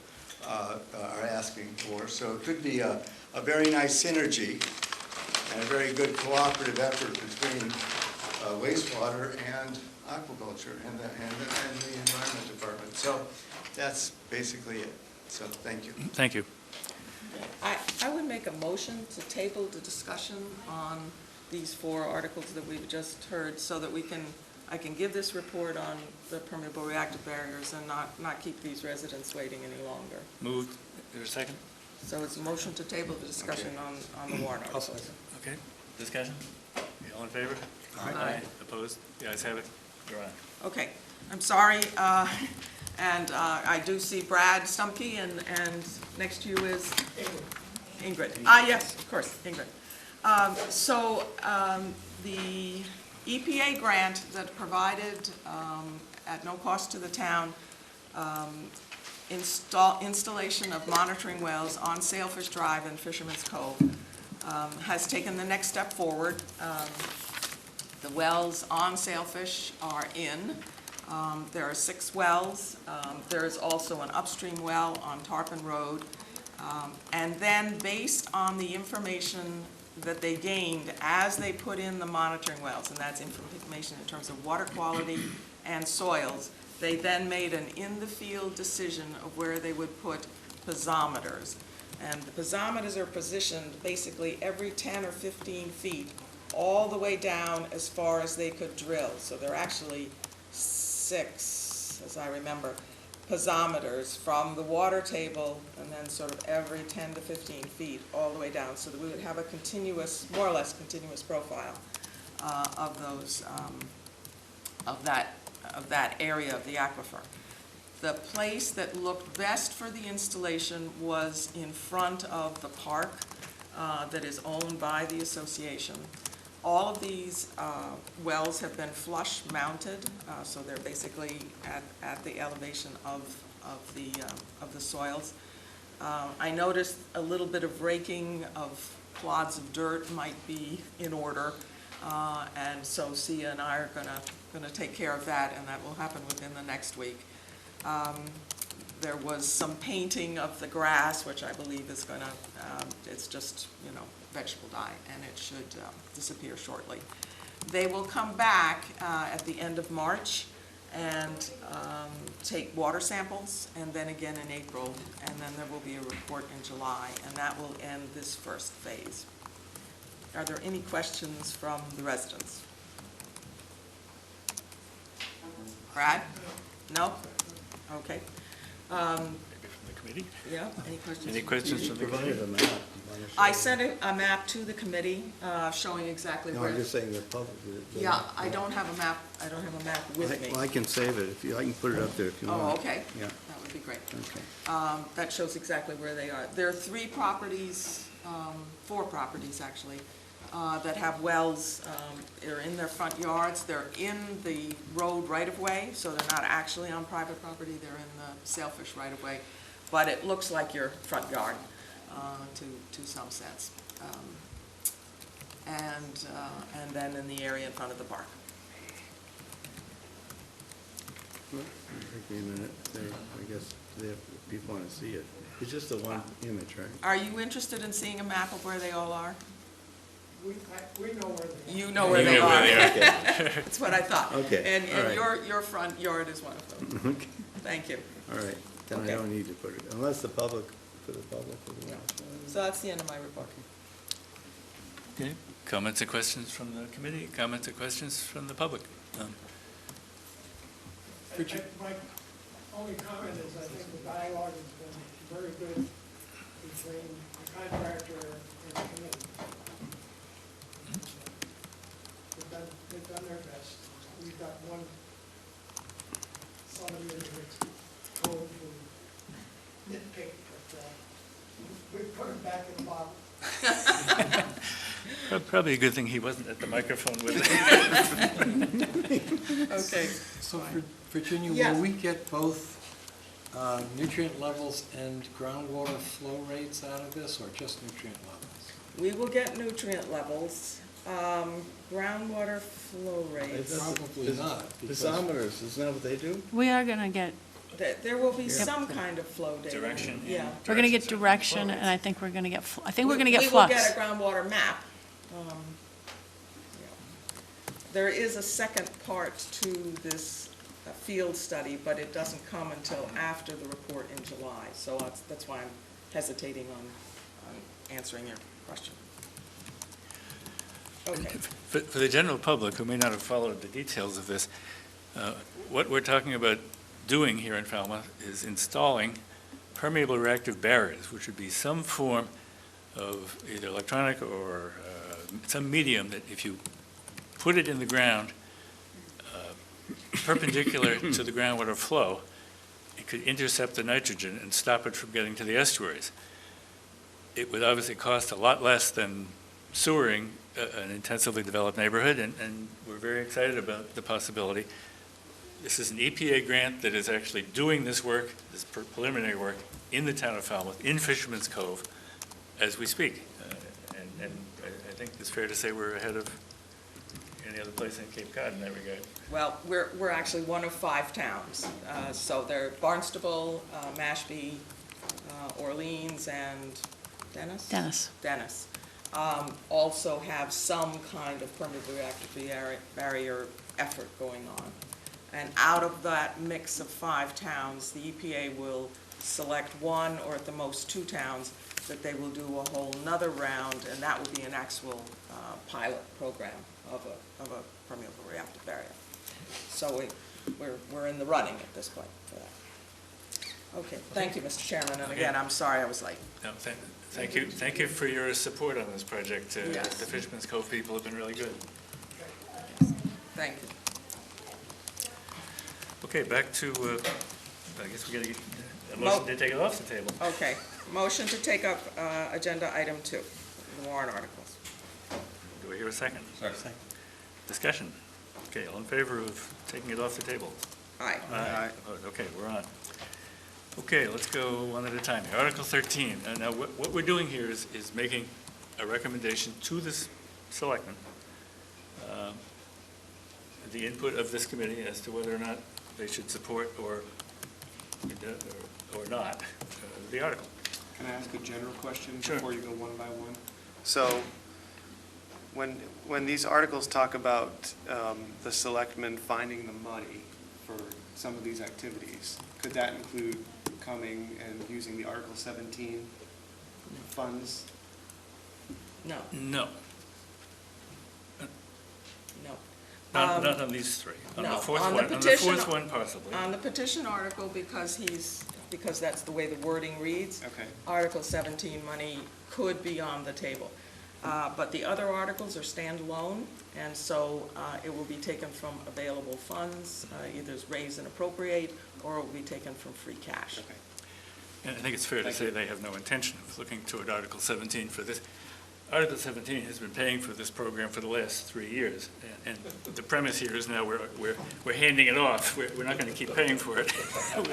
are asking for. So it could be a very nice synergy and a very good cooperative effort between wastewater and aquaculture and the environment department. So that's basically it. So thank you. Thank you. I would make a motion to table the discussion on these 4 articles that we've just heard so that I can give this report on the permeable reactive barriers and not keep these residents waiting any longer. Moved. Is there a second? So it's a motion to table the discussion on the warrant articles. Okay. Discussion? All in favor? Aye. Opposed? The ayes have it. You're on. Okay, I'm sorry, and I do see Brad Stumpke, and next to you is? Ingrid. Yes, of course, Ingrid. The EPA grant that provided, at no cost to the town, installation of monitoring wells on Sailfish Drive and Fisherman's Cove has taken the next step forward. The wells on Sailfish are in. There are 6 wells. There is also an upstream well on Tarpon Road. And then based on the information that they gained as they put in the monitoring wells, and that's information in terms of water quality and soils, they then made an in-the-field decision of where they would put piezometers. And the piezometers are positioned basically every 10 or 15 feet, all the way down as far as they could drill. So there are actually 6, as I remember, piezometers from the water table and then sort of every 10 to 15 feet all the way down, so that we would have a continuous, more or less continuous profile of those, of that area of the aquifer. The place that looked best for the installation was in front of the park that is owned by the association. All of these wells have been flush mounted, so they're basically at the elevation of the soils. I noticed a little bit of raking of clods of dirt might be in order, and so Sia and I are gonna take care of that, and that will happen within the next week. There was some painting of the grass, which I believe is gonna, it's just, vegetable dye, and it should disappear shortly. They will come back at the end of March and take water samples, and then again in April, and then there will be a report in July, and that will end this first phase. Are there any questions from the residents? Brad? No? Okay. Maybe from the committee? Yeah, any questions? Any questions from the committee? Provided a map. I sent a map to the committee showing exactly No, where. I'm just saying the public. Yeah, I don't have a map with me. Well, I can save it, I can put it up there if you want. Oh, okay. Yeah, That would be great. okay. That shows exactly where they are. There are 3 properties, 4 properties actually, that have wells. They're in their front yards. They're in the road right-of-way, so they're not actually on private property. They're in the Sailfish right-of-way, but it looks like your front yard to some sense. And then in the area in front of the park. Well, take me a minute, I guess if people want to see it. It's just the one image, right? Are you interested in seeing a map of where they all are? We know where they are. You know where You they know where are. they are. That's what I thought. Okay, And all right. your front yard is one of them. Okay, Thank you. all right, then I Okay. don't need to put it, unless the public, for the public. Yeah. So that's the end of my report. Okay. Comments or questions from the committee? Comments or questions from the public? My only comment is I think the dialogue has been very good between the contractor and the committee. They've done their best. We've got somebody in here that's told to nitpick, but we put him back in the bottle. Probably a good thing he wasn't at the microphone with it. Okay. So Virginia, Yes. will we get both nutrient levels and groundwater flow rates out of this, or just nutrient levels? We will get nutrient levels. Groundwater flow rates. Probably not, because Piezometers, isn't that what they do? We are gonna get, There will be some kind of flow data. Direction. Yeah. we're gonna get direction, and I think we're gonna get, I think we're gonna get flux. We will get a groundwater map. Yeah. There is a second part to this field study, but it doesn't come until after the report in July. So that's why I'm hesitating on answering your question. Okay. For the general public who may not have followed the details of this, what we're talking about doing here in Falmouth is installing permeable reactive barriers, which would be some form of either electronic or some medium that if you put it in the ground perpendicular to the groundwater flow, it could intercept the nitrogen and stop it from getting to the estuaries. It would obviously cost a lot less than sewering an intensively developed neighborhood, and we're very excited about the possibility. This is an EPA grant that is actually doing this work, this preliminary work, in the town of Falmouth, in Fisherman's Cove, as we speak. And I think it's fair to say we're ahead of any other place in Cape Cod in that regard. Well, we're actually one of 5 towns. So they're Barnstable, Mashpee, Orleans, and Dennis? Dennis. Also have some kind of permeable reactive barrier effort going on. And out of that mix of 5 towns, the EPA will select 1 or at the most 2 towns that they will do a whole nother round, and that will be an actual pilot program of a permeable reactive barrier. So we're in the running at this point for that. Okay, thank you, Mr. Chairman, and again, I'm sorry I was late. No, thank you for your support on this project. Yes. The Fisherman's Cove people have been really good. Thank you. Okay, back to, I guess we got to get a motion to take it off the table. Okay, motion to take up agenda item 2, the warrant articles. Do we hear a second? Second. Discussion. Okay, all in favor of taking it off the table? Aye. Aye. Opposed? Okay, we're on. Okay, let's go one at a time here. Article 13. Now, what we're doing here is making a recommendation to this selectmen, the input of this committee as to whether or not they should support or not the article. Can I ask a general question Sure. before you go one by one? So, when these articles talk about the selectmen finding the money for some of these activities, could that include coming and using the Article 17 funds? No, No, no. not on these 3. On the No, fourth on the one, on the petition- fourth one possibly. On the petition article, because that's the way the wording reads, Okay. Article 17 money could be on the table. But the other articles are standalone, and so it will be taken from available funds, either as raise and appropriate, or it will be taken from free cash. Okay. And I think it's fair to Thank say you. they have no intention of looking toward Article 17 for this. Article 17 has been paying for this program for the last 3 years, and the premise here is now we're handing it off. We're not going to keep paying for it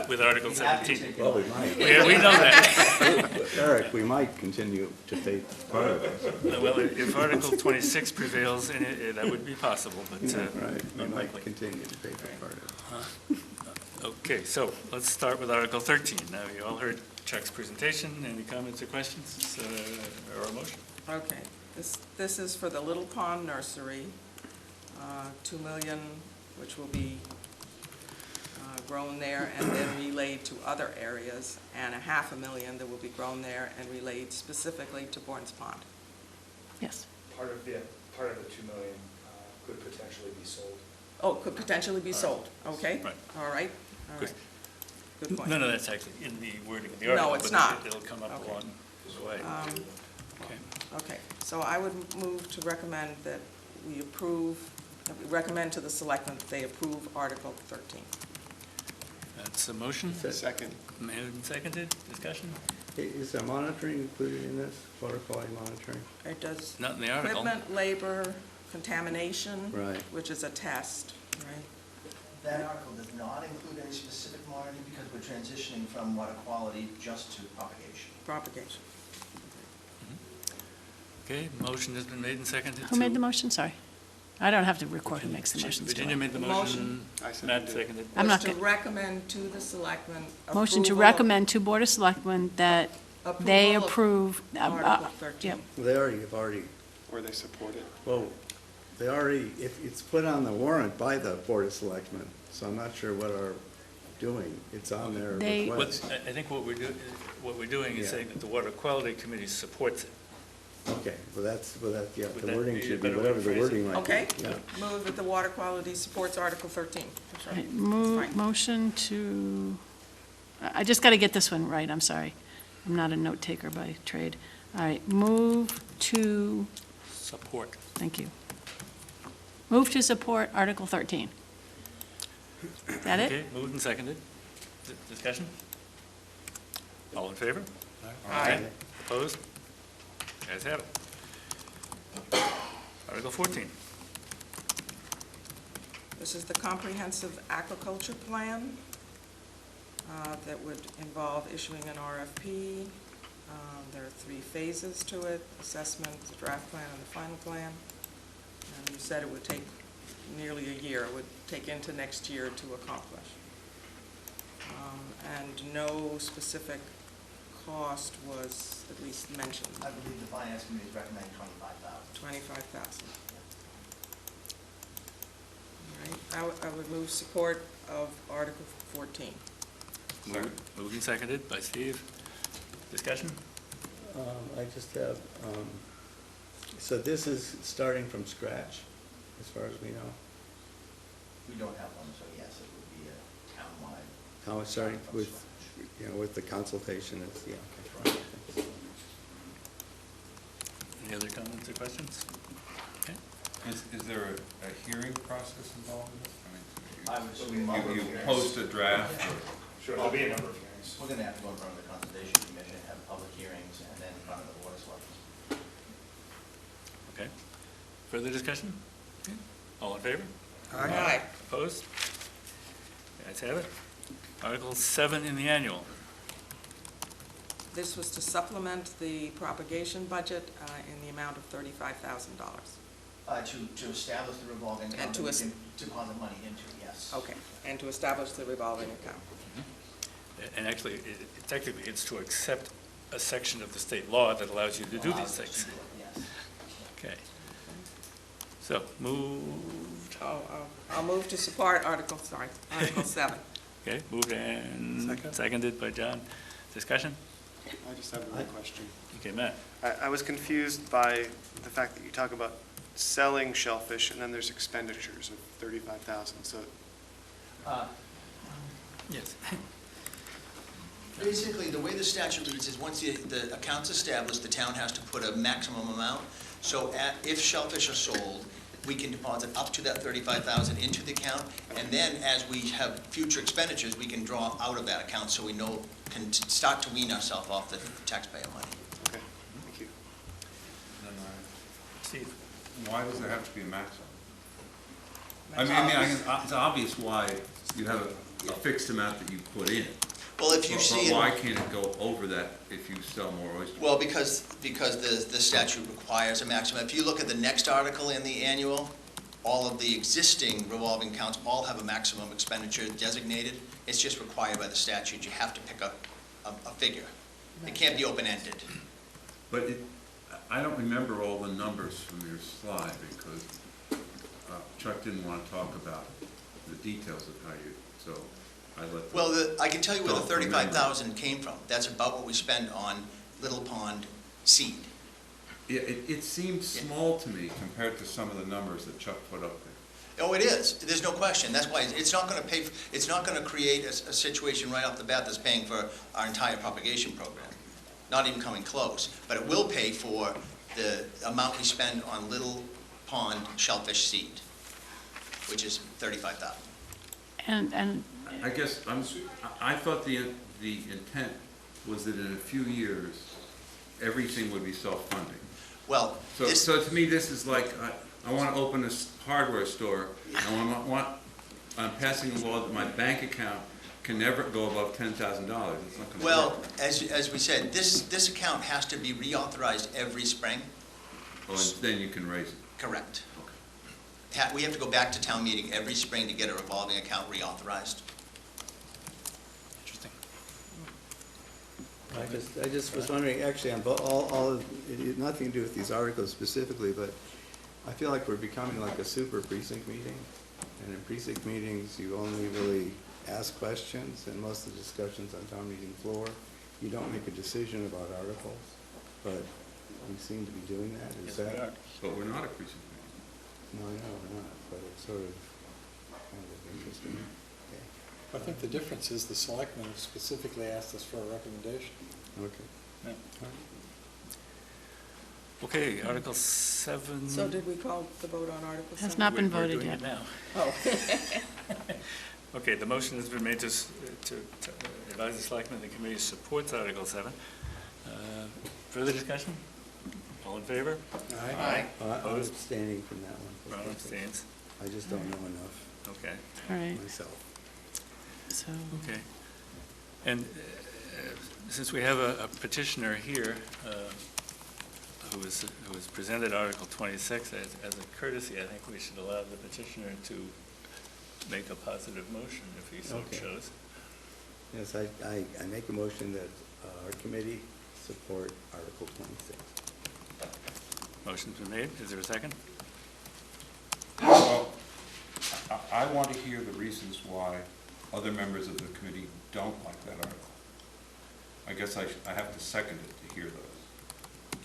with Article 17. Well, we might. Yeah, we know that. Eric, we might continue to pay part of it. Well, if Article 26 prevails, that would be possible, but Right, we might unlikely. continue to pay for part of it. Okay, so let's start with Article 13. Now, you all heard Chuck's presentation. Any comments or questions or a motion? Okay, this is for the Little Pond Nursery, 2 million, which will be grown there and then relayed to other areas, and a $500,000 that will be grown there and relayed specifically to Bourne's Pond. Yes. Part of the 2 million could potentially be sold. Oh, could potentially be sold, okay? Right. All right, all Good. right. Good point. None of that's actually in the wording of the No, article. it's but not. It'll come up Okay. along the way. Okay. Okay, so I would move to recommend that we recommend to the selectmen that they approve Article 13. That's a motion. Second. Made and seconded. Discussion? Is there monitoring included in this, water quality monitoring? It does Not in the article. equipment, labor, contamination. Right. Which is a test, right? That article does not include any specific monitoring because we're transitioning from water quality just to propagation. Propagation. Okay, motion has been made and seconded. Who made the motion? Sorry. I don't have to record who makes the motions. do Virginia I? made the Motion. motion, I Matt seconded it. seconded. I'm Was not to good. recommend to the selectmen Motion to approval- recommend to Board of Selectmen that they approval of approve. Article 13. Yep. They have already, Or they support it. well, if it's put on the warrant by the Board of Selectmen, so I'm not sure what our doing. It's on their They- request. I think what we're doing is Yeah. saying that the Water Quality Committee supports it. Okay, well, yeah, Would the that wording be a should be better way whatever to the phrase it? wording might be. Okay, Yeah. move that the water quality supports Article 13. That's right. Right, It's fine. motion to, I just got to get this one right, I'm sorry. I'm not a note taker by trade. All right, move to, Support. thank you. Move to support Article 13. Is that it? Okay, moved and seconded. Discussion? All in favor? Aye. Opposed? Guys have it. Article 14. This is the Comprehensive Aquaculture Plan that would involve issuing an RFP. There are 3 phases to it: assessment, the draft plan, and the final plan. And you said it would take nearly a year. It would take into next year to accomplish. And no specific cost was at least mentioned. I believe the finance committee is recommending 25,000. 25,000. All right, I would move support of Article 14. Moved and seconded by Steve. Discussion? I just have, so this is starting from scratch, as far as we know? We don't have one, so yes, it would be a townwide. How it's starting with, with the consultation is, yeah, okay. Any other comments or questions? Okay. Is there a hearing process involved in this? I would assume You post a draft, or Sure, there'll be a number of hearings. We're gonna have to go in front of the Conservation Commission, have public hearings, and then in front of the Board of Selectmen. Okay. Further discussion? Okay. All in favor? Aye. Opposed? Guys have it. Article 7 in the annual. This was to supplement the propagation budget in the amount of $35,000. To establish the revolving account to that we es- can deposit money into, yes. Okay, and to establish the revolving account. And actually, technically, it's to accept a section of the state law that allows you to do these things. Yes. Okay. So, moved, I'll move to support Article 7. okay, moved and seconded by John. Discussion? I just have one question. Okay, Matt. I was confused by the fact that you talk about selling shellfish and then there's expenditures of 35,000, so. Yes. Basically, the way the statute reads is once the account's established, the town has to put a maximum amount. So if shellfish are sold, we can deposit up to that 35,000 into the account, and then as we have future expenditures, we can draw out of that account so we can start to wean ourselves off the taxpayer money. Okay, thank you. Steve? why does there have to be a maximum? It's obvious why you have a fixed amount that you put in. Well, if you But see. why can't it go over that if you sell more oysters? Well, because the statute requires a maximum. If you look at the next article in the annual, all of the existing revolving accounts all have a maximum expenditure designated. It's just required by the statute. You have to pick a figure. It can't be open-ended. But I don't remember all the numbers from your slide because Chuck didn't want to talk about the details of how you, so I let. Well, I can tell you where the Don't remember. 35,000 came from. That's about what we spend on Little Pond seed. Yeah, it seemed small to me compared to some of the numbers that Chuck put up there. Oh, it is. There's no question. That's why it's not going to pay, it's not going to create a situation right off the bat that's paying for our entire propagation program. Not even coming close. But it will pay for the amount we spend on Little Pond shellfish seed, which is 35,000. And I guess I thought the intent was that in a few years, everything would be self-funding. Well, So to me, this is like, I want to open a hardware store, and I'm passing a law that my bank account can never go above $10,000. It's not going to well, work. as we said, this account has to be reauthorized every spring. Oh, and then you can raise it. Correct. We have to go back to town meeting every spring to get a revolving account reauthorized. Interesting. I just was wondering, actually, on all of, it had nothing to do with these articles specifically, but I feel like we're becoming like a super precinct meeting. And in precinct meetings, you only really ask questions, and most of the discussions on town meeting floor, you don't make a decision about articles, but we seem to be doing that. Is Yes, we that? are. But we're not a precinct meeting. No, I know we're not, but it's sort of kind of interesting. Okay. I think the difference is the selectmen specifically asked us for a recommendation. Okay. Yeah. All right. Okay, Article 7. So did we call the vote on Article 7? Has not been We're voted doing yet. it now. Oh. Okay, the motion has been made to advise the selectmen the committee supports Article 7. Further discussion? All in favor? Aye. I'm Opposed? abstaining from that one. Ron abstains. I just don't know enough Okay, All right, myself. so, okay. And since we have a petitioner here who has presented Article 26, as a courtesy, I think we should allow the petitioner to make a positive motion if he so Okay. chose. Yes, I make a motion that our committee support Article 26. Motion's been made. Is there a second? Well, I want to hear the reasons why other members of the committee don't like that article. I guess I have to second it to hear those.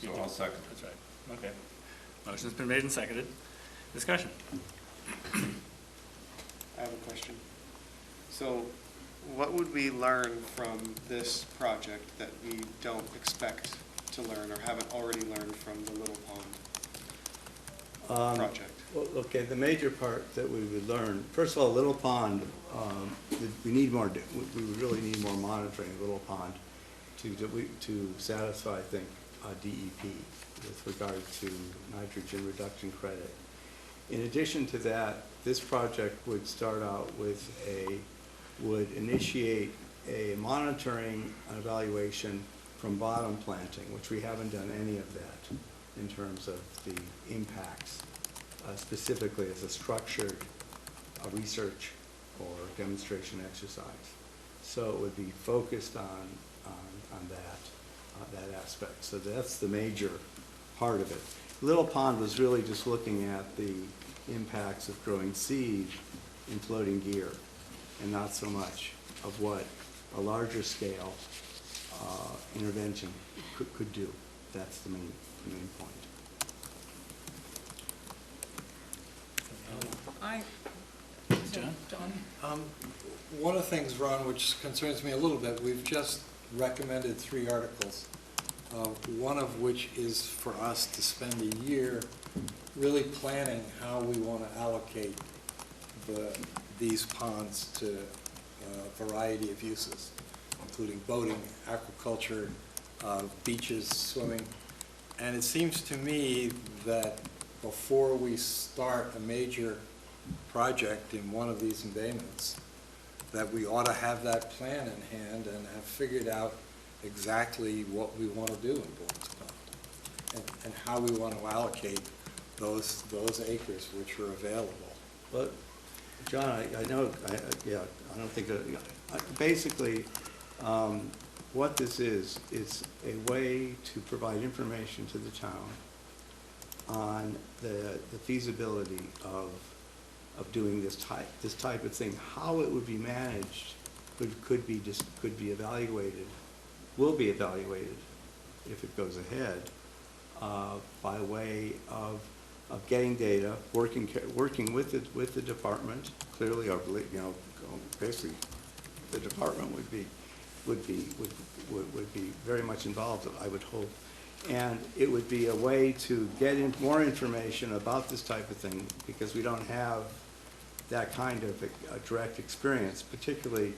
So I'll second it. That's right. Okay. Motion's been made and seconded. Discussion. I have a question. So what would we learn from this project that we don't expect to learn or haven't already learned from the Little Pond project? Well, okay, the major part that we would learn, first of all, Little Pond, we need more, we would really need more monitoring of Little Pond to satisfy, I think, DEP with regard to nitrogen reduction credit. In addition to that, this project would start out with would initiate a monitoring and evaluation from bottom planting, which we haven't done any of that in terms of the impacts, specifically as a structured research or demonstration exercise. So it would be focused on that aspect. So that's the major part of it. Little Pond was really just looking at the impacts of growing seed in floating gear, and not so much of what a larger scale intervention could do. That's the main point. John? One of the things, Ron, which concerns me a little bit, we've just recommended 3 articles, one of which is for us to spend a year really planning how we want to allocate these ponds to a variety of uses, including boating, aquaculture, beaches, swimming. And it seems to me that before we start a major project in one of these embayments, that we ought to have that plan in hand and have figured out exactly what we want to do in Board's Pond and how we want to allocate those acres which are available. But, John, I know, yeah, I don't think that, basically, what this is, it's a way to provide information to the town on the feasibility of doing this type of thing. How it would be managed could be evaluated, will be evaluated if it goes ahead, by way of getting data, working with the department, clearly, or, basically, the department would be very much involved, I would hope. And it would be a way to get more information about this type of thing, because we don't have that kind of a direct experience, particularly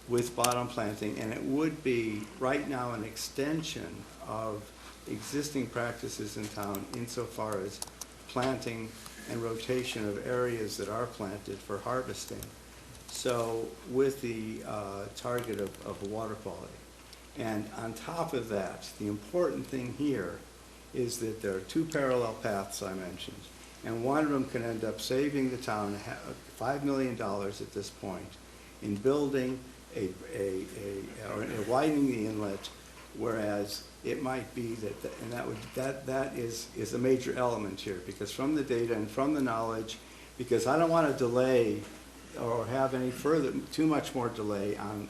with bottom planting, and it would be right now an extension of existing practices in town insofar as planting and rotation of areas that are planted for harvesting. So with the target of water quality. And on top of that, the important thing here is that there are two parallel paths I mentioned, and one of them can end up saving the town $5 million at this point in building or widening the inlet, whereas it might be that is a major element here, because from the data and from the knowledge, because I don't want to delay or have any too much more delay on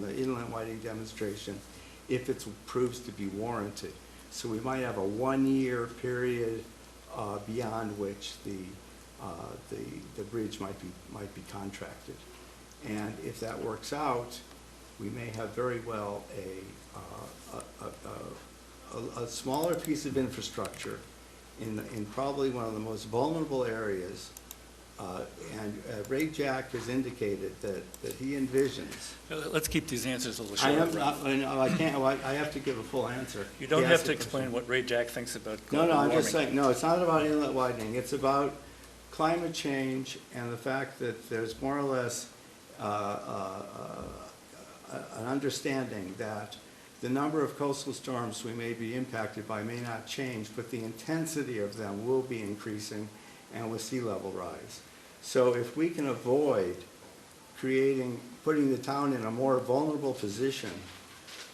the inlet widening demonstration if it proves to be warranted. So we might have a 1-year period beyond which the bridge might be contracted. And if that works out, we may have very well a smaller piece of infrastructure in probably one of the most vulnerable areas. And Ray Jack has indicated that he envisions. Let's keep these answers a little I short. have to give a full answer. You don't have to explain what Ray Jack thinks about global No, I'm warming. just saying, no, it's not about inlet widening. It's about climate change and the fact that there's more or less an understanding that the number of coastal storms we may be impacted by may not change, but the intensity of them will be increasing, and with sea level rise. So if we can avoid putting the town in a more vulnerable position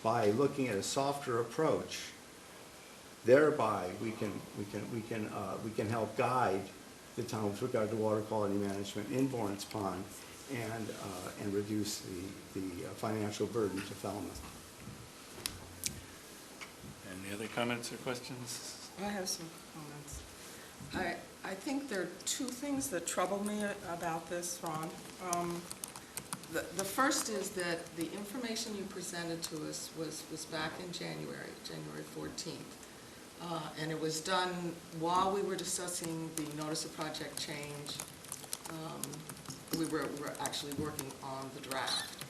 by looking at a softer approach, thereby we can help guide the town with regard to water quality management in Lawrence Pond and reduce the financial burden to Falmouth. Any other comments or questions? I have some comments. I think there are two things that trouble me about this, Ron. The first is that the information you presented to us was back in January 14th. And it was done while we were discussing the notice of project change. We were actually working on the draft.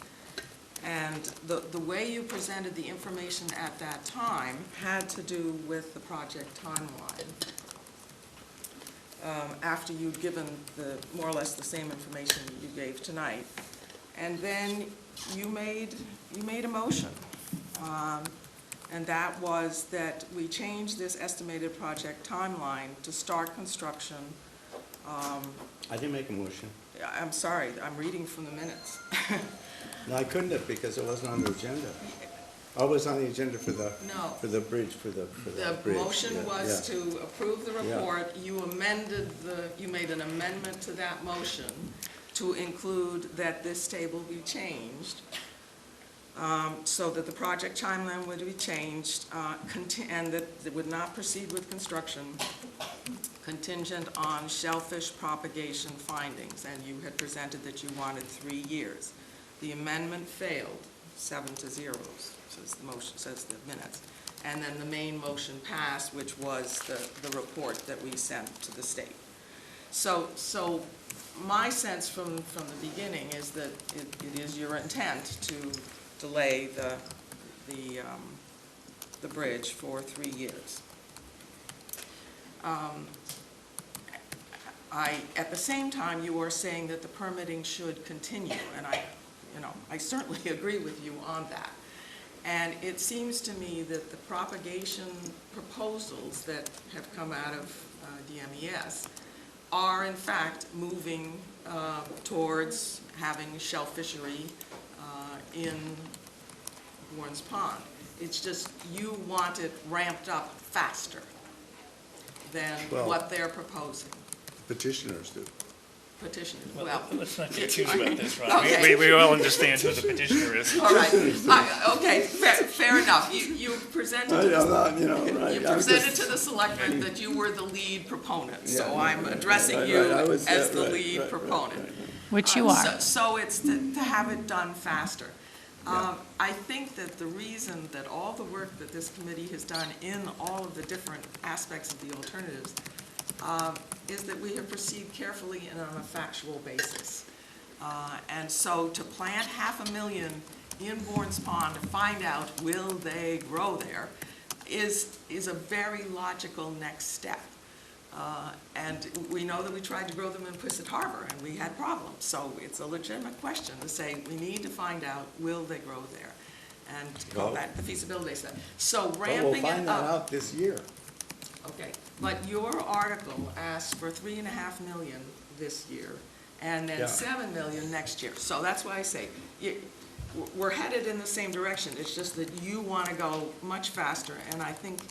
And the way you presented the information at that time had to do with the project timeline. After you'd given more or less the same information you gave tonight. And then you made a motion. And that was that we change this estimated project timeline to start construction. I didn't make a motion. I'm sorry, I'm reading from the minutes. No, I couldn't have, because it wasn't on the agenda. Oh, it was on the agenda for the No. for the bridge, for the The bridge. motion Yeah, was yeah. to approve the report. You you made an amendment to that motion to include that this table be changed, so that the project timeline would be changed, and that it would not proceed with construction contingent on shellfish propagation findings, and you had presented that you wanted 3 years. The amendment failed, 7-0, says the motion, says the minutes. And then the main motion passed, which was the report that we sent to the state. So my sense from the beginning is that it is your intent to delay the bridge for 3 years. At the same time, you are saying that the permitting should continue, and I certainly agree with you on that. And it seems to me that the propagation proposals that have come out of DMES are in fact moving towards having shell fishery in Warren's Pond. It's just you want it ramped up faster than what they're proposing. Petitioners do. Petitioners, Well, well. let's not get too about this, Ron. Okay. We all understand who the petitioner is. All right, okay, fair enough. You presented to the selectmen that you were the lead proponent, so I'm addressing you as the lead proponent. Which you are. So it's to have it done faster. I think that the reason that all the work that this committee has done in all of the different aspects of the alternatives is that we have proceeded carefully and on a factual basis. And so to plant 500,000 in Bourne's Pond to find out will they grow there is a very logical next step. And we know that we tried to grow them in Quistit Harbor and we had problems. So it's a legitimate question to say we need to find out will they grow there. and call Well- that the feasibility study. So But we'll ramping find it that up. out this year. Okay, but your article asks for 3.5 million this year, and Yeah. then 7 million next year. So that's why I say, we're headed in the same direction, it's just that you want to go much faster, and I think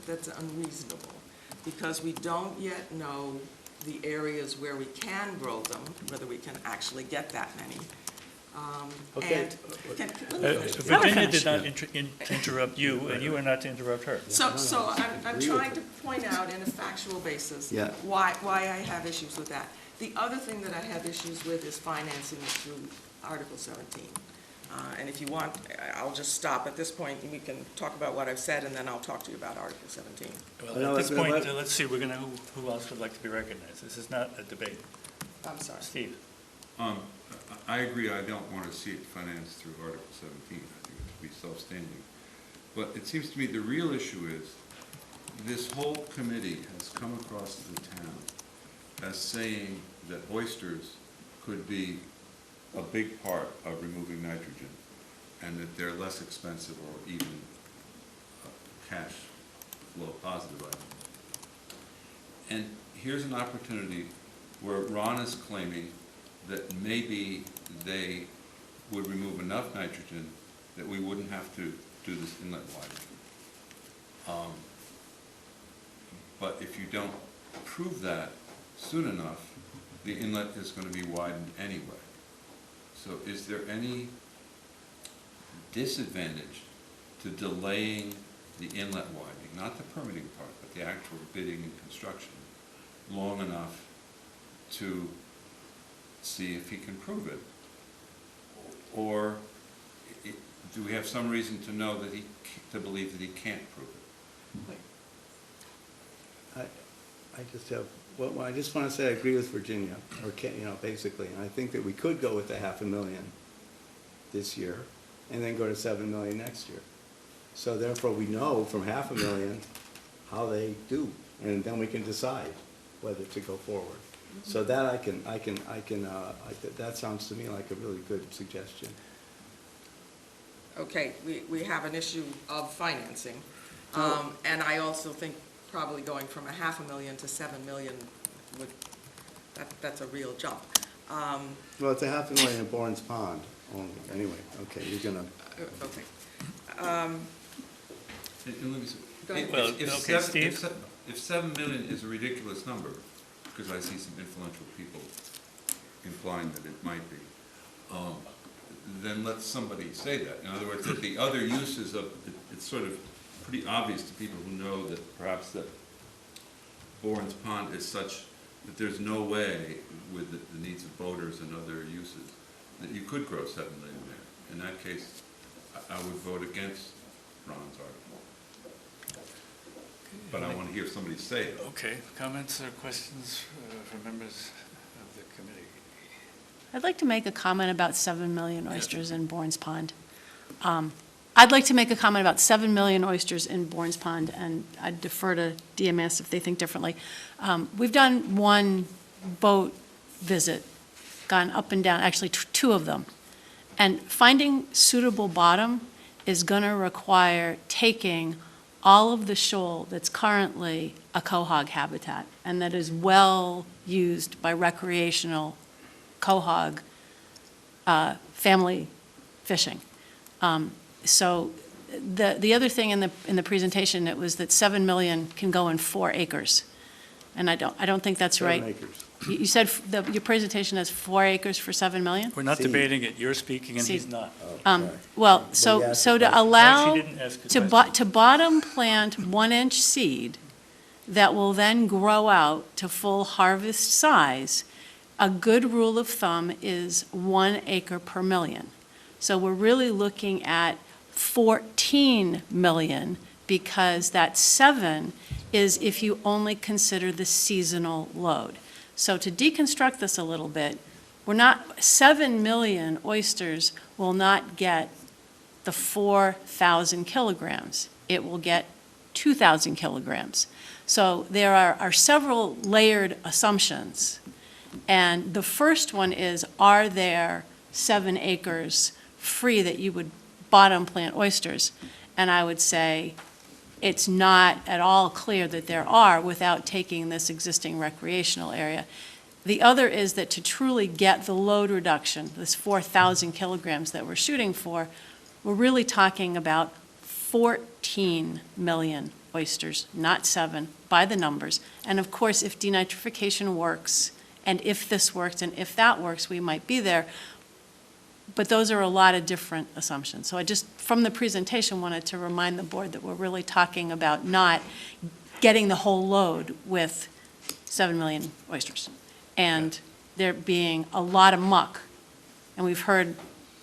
that's unreasonable, because we don't yet know the areas where we can grow them, whether we can actually get that many. Okay. And, let me finish. Virginia did not interrupt you, and you were not to interrupt her. So I'm Agree trying with to point out in a factual basis Yeah. why I have issues with that. The other thing that I have issues with is financing it through Article 17. And if you want, I'll just stop at this point, and we can talk about what I've said, and then I'll talk to you about Article 17. Well, at this point, let's see, who else would like to be recognized? This is not a debate. I'm sorry. Steve? I agree, I don't want to see it financed through Article 17. I think it should be self-standing. But it seems to me the real issue is, this whole committee has come across the town as saying that oysters could be a big part of removing nitrogen, and that they're less expensive or even cash flow positive item. And here's an opportunity where Ron is claiming that maybe they would remove enough nitrogen that we wouldn't have to do this inlet widening. But if you don't prove that soon enough, the inlet is going to be widened anyway. So is there any disadvantage to delaying the inlet widening, not the permitting part, but the actual bidding and construction, long enough to see if he can prove it? Or do we have some reason to know that to believe that he can't prove it? I just have, well, I just want to say I agree with Virginia, or basically, and I think that we could go with the 500,000 this year, and then go to 7 million next year. So therefore, we know from 500,000 how they do, and then we can decide whether to go forward. So that that sounds to me like a really good suggestion. Okay, we have an issue of financing. And I also think probably going from 500,000 to 7 million that's a real jump. Well, it's 500,000 in Bourne's Pond only, anyway, okay, you're gonna. Okay. And let me say, Go ahead. Well, okay, Steve? If 7 million is a ridiculous number, because I see some influential people implying that it might be, then let somebody say that. In other words, that the other uses of, it's sort of pretty obvious to people who know that perhaps that Bourne's Pond is such that there's no way with the needs of boaters and other uses that you could grow 7 million there. In that case, I would vote against Ron's article. But I want to hear somebody say it. Okay, comments or questions from members of the committee? I'd like to make a comment about 7 million oysters in Bourne's Pond. I'd like to make a comment about 7 million oysters in Bourne's Pond, and I'd defer to DMS if they think differently. We've done one boat visit, gone up and down, actually two of them. And finding suitable bottom is going to require taking all of the shoal that's currently a quahog habitat and that is well used by recreational quahog family fishing. So the other thing in the presentation, it was that 7 million can go in 4 acres. And I don't think that's right. 7 acres. You said your presentation has 4 acres for 7 million? We're not See. debating it, you're speaking and he's See. not. Sorry. Well, But so you asked to the question. allow, She didn't ask a question. to bottom plant 1-inch seed that will then grow out to full harvest size, a good rule of thumb is 1 acre per million. So we're really looking at 14 million, because that 7 is if you only consider the seasonal load. So to deconstruct this a little bit, 7 million oysters will not get the 4,000 kilograms. It will get 2,000 kilograms. So there are several layered assumptions. And the first one is, are there 7 acres free that you would bottom plant oysters. And I would say it's not at all clear that there are without taking this existing recreational area. The other is that to truly get the load reduction, this 4,000 kilograms that we're shooting for, we're really talking about 14 million oysters, not 7, by the numbers. And of course, if denitrification works, and if this works, and if that works, we might be there. But those are a lot of different assumptions. So I just, from the presentation, wanted to remind the board that we're really talking about not getting the whole load with 7 million oysters. And there being a lot of muck. And we've heard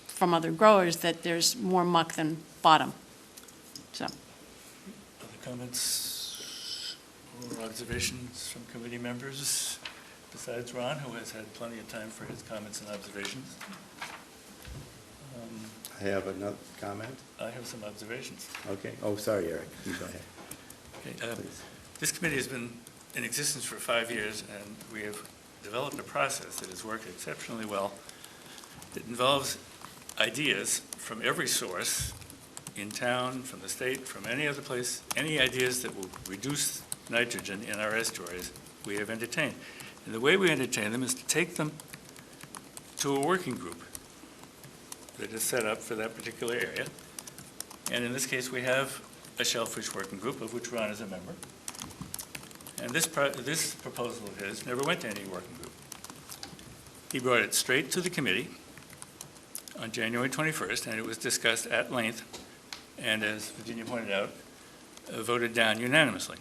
from other growers that there's more muck than bottom. So. Other comments or observations from committee members besides Ron, who has had plenty of time for his comments and observations? I have another comment. I have some observations. Okay. Oh, sorry, Eric. You go ahead. Okay, Please. this committee has been in existence for 5 years, and we have developed a process that has worked exceptionally well. It involves ideas from every source in town, from the state, from any other place, any ideas that will reduce nitrogen in our estuaries, we have entertained. And the way we entertain them is to take them to a working group that is set up for that particular area. And in this case, we have a shellfish working group, of which Ron is a member. And this proposal of his never went to any working group. He brought it straight to the committee on January 21st, and it was discussed at length, and as Virginia pointed out, voted down unanimously.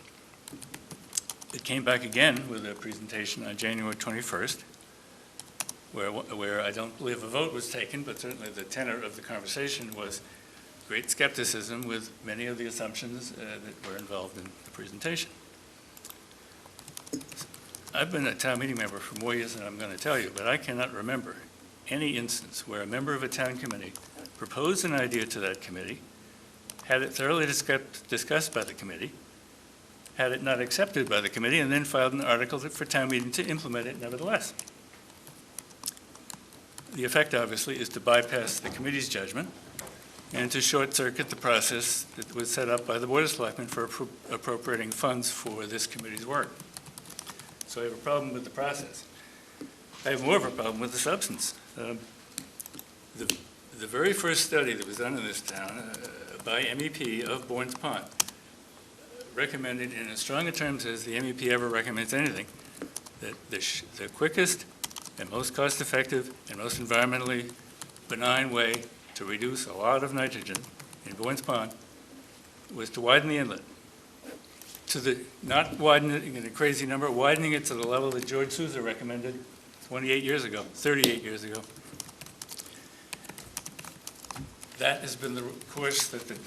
It came back again with a presentation on January 21st, where I don't believe a vote was taken, but certainly the tenor of the conversation was great skepticism with many of the assumptions that were involved in the presentation. I've been a town meeting member for more years than I'm going to tell you, but I cannot remember any instance where a member of a town committee proposed an idea to that committee, had it thoroughly discussed by the committee, had it not accepted by the committee, and then filed an article for town meeting to implement it nevertheless. The effect, obviously, is to bypass the committee's judgment and to short-circuit the process that was set up by the Board of Selectmen for appropriating funds for this committee's work. So I have a problem with the process. I have more of a problem with the substance. The very first study that was done in this town by MEP of Bourne's Pond recommended in as strong a terms as the MEP ever recommends anything, that the quickest and most cost-effective and most environmentally benign way to reduce a lot of nitrogen in Bourne's Pond was to widen the inlet. Not widen it in a crazy number, widening it to the level that George Sousa recommended 38 years ago. That has been the course that the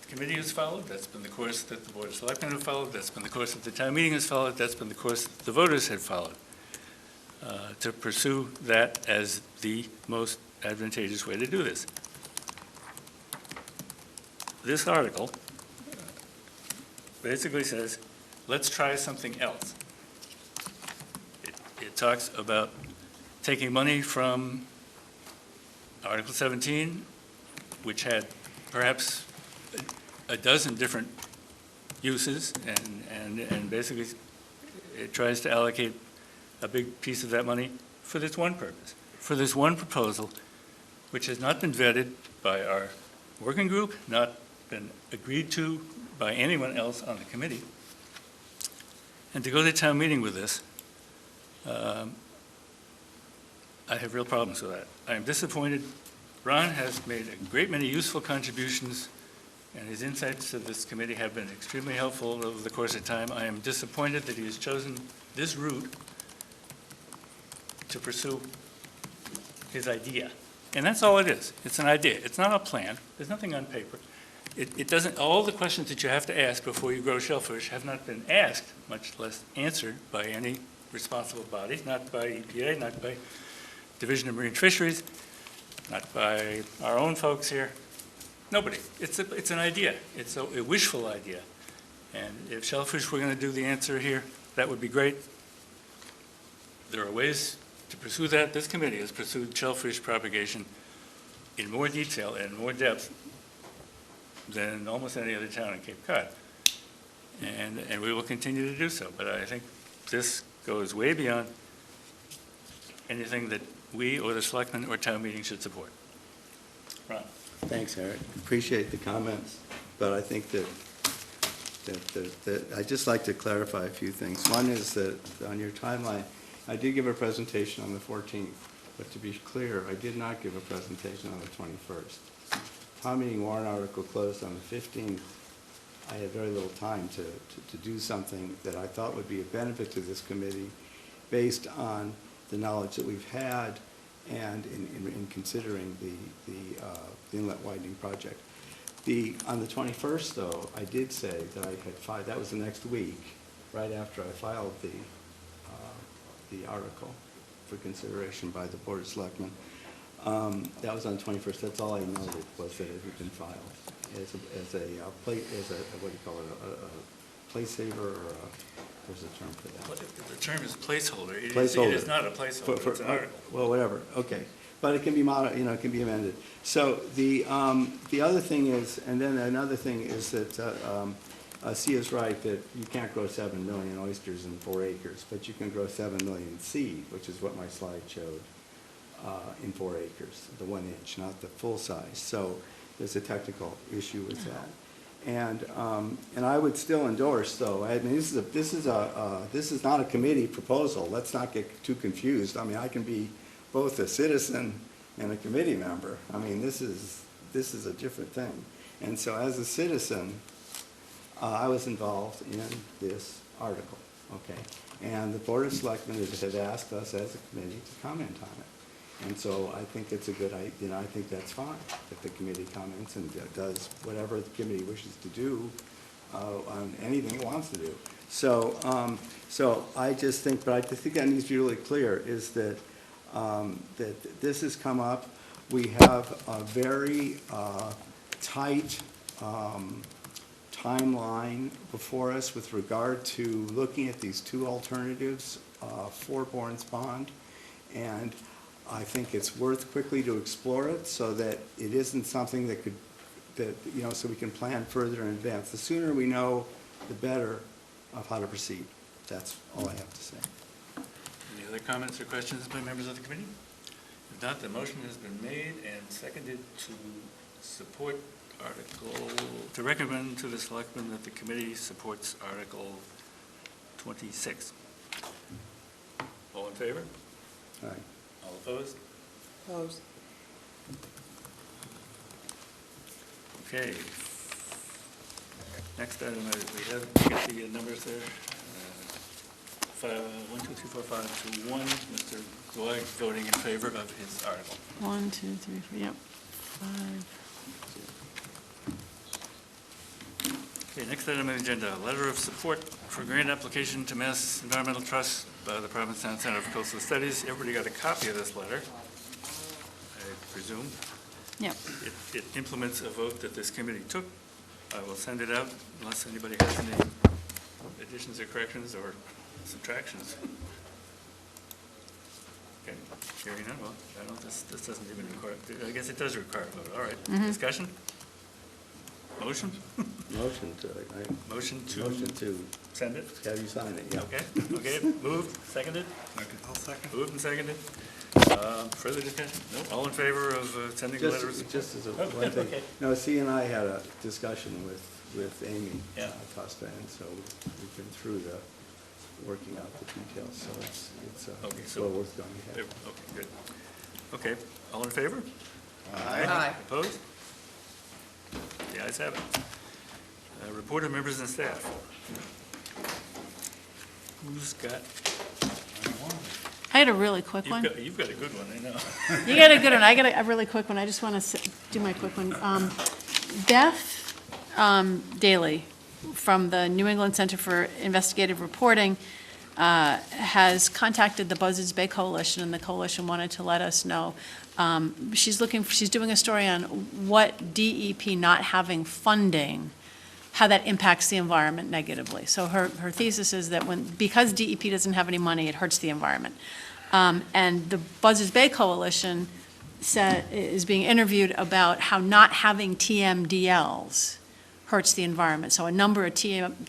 committee has followed, that's been the course that the Board of Selectmen have followed, that's been the course that the town meeting has followed, that's been the course that the voters have followed, to pursue that as the most advantageous way to do this. This article basically says, let's try something else. It talks about taking money from Article 17, which had perhaps a dozen different uses, and basically it tries to allocate a big piece of that money for this one purpose, for this one proposal, which has not been vetted by our working group, not been agreed to by anyone else on the committee. And to go to town meeting with this, I have real problems with that. I am disappointed. Ron has made a great many useful contributions, and his insights to this committee have been extremely helpful over the course of time. I am disappointed that he has chosen this route to pursue his idea. And that's all it is. It's an idea. It's not a plan. There's nothing on paper. It doesn't, all the questions that you have to ask before you grow shellfish have not been asked, much less answered by any responsible body, not by EPA, not by Division of Marine Fisheries, not by our own folks here. Nobody. It's an idea. It's a wishful idea. And if shellfish were going to do the answer here, that would be great. There are ways to pursue that. This committee has pursued shellfish propagation in more detail and more depth than almost any other town in Cape Cod. And we will continue to do so, but I think this goes way beyond anything that we or the selectmen or town meeting should support. Ron? Thanks, Eric. Appreciate the comments, but I think that I'd just like to clarify a few things. One is that on your timeline, I did give a presentation on the 14th, but to be clear, I did not give a presentation on the 21st. Town meeting warrant article closed on the 15th. I had very little time to do something that I thought would be a benefit to this committee based on the knowledge that we've had and in considering the inlet widening project. On the 21st, though, I did say that I had filed, that was the next week, right after I filed the article for consideration by the Board of Selectmen. That was on the 21st. That's all I noted, was that it had been filed as a what do you call it, a placesaver, or there's a term for that. The term is placeholder. It Placeholder. is not a placeholder, it's an article. Well, whatever, okay. But it can be it can be amended. So the other thing is, and then another thing is that C is right, that you can't grow 7 million oysters in 4 acres, but you can grow 7 million seed, which is what my slide showed, in 4 acres, the 1 inch, not the full size. So there's a technical issue with that. And I would still endorse, though. I mean, this is not a committee proposal. Let's not get too confused. I mean, I can be both a citizen and a committee member. I mean, this is a different thing. And so, as a citizen, I was involved in this article. Okay, and the Board of Selectmen had asked us as a committee to comment on it. And so I think it's a good idea, I think that's fine, if the committee comments and does whatever the committee wishes to do on anything it wants to do. So, I just think, but I think that needs to be really clear, is that, that this has come up. We have a very tight timeline before us with regard to looking at these 2 alternatives for Bourne's Pond. And I think it's worth quickly to explore it so that it isn't something that so we can plan further in advance. The sooner we know, the better of how to proceed. That's all I have to say. Any other comments or questions by members of the committee? If not, the motion has been made and seconded to support to recommend to the selectmen that the committee supports Article 26. All in favor? All right. All opposed? Opposed? Okay. Next item, we have, you get the numbers there. 1, 2, 3, 4, 5 to 1. Mr. Zoig voting in favor of his article. 1, 2, 3, 4, yep. 5. Okay, next item on the agenda, letter of support for grant application to Mass Environmental Trust by the Provincetown Center for Coastal Studies. Everybody got a copy of this letter, I presume. Yep. It implements a vote that this committee took. I will send it out unless anybody has any additions or corrections or subtractions. Okay, hearing none, well, I don't, this doesn't even require, I guess it does require a vote, all right. Discussion? Motion? Motion to Send it? have you sign it, yeah. Okay, moved, seconded? I'll second. Moved and seconded. Further discussion? No, all in favor of sending the letter of support? Just as a one thing. Okay. No, C and I had a discussion with Amy Yeah. Costa, and so we've been through working out the details, so it's Okay, so- well worth going ahead. Okay, good. Okay, all in favor? Aye. Opposed? The ayes have it. Report of members and staff. Who's got, I had a really quick one. you've got a good one, I know. You got a good one. I got a really quick one. I just want to do my quick one. Beth Daly from the New England Center for Investigative Reporting has contacted the Buzzards Bay Coalition, and the coalition wanted to let us know. She's doing a story on what DEP not having funding, how that impacts the environment negatively. So her thesis is that because DEP doesn't have any money, it hurts the environment. And the Buzzards Bay Coalition is being interviewed about how not having TMDLs hurts the environment. So a number of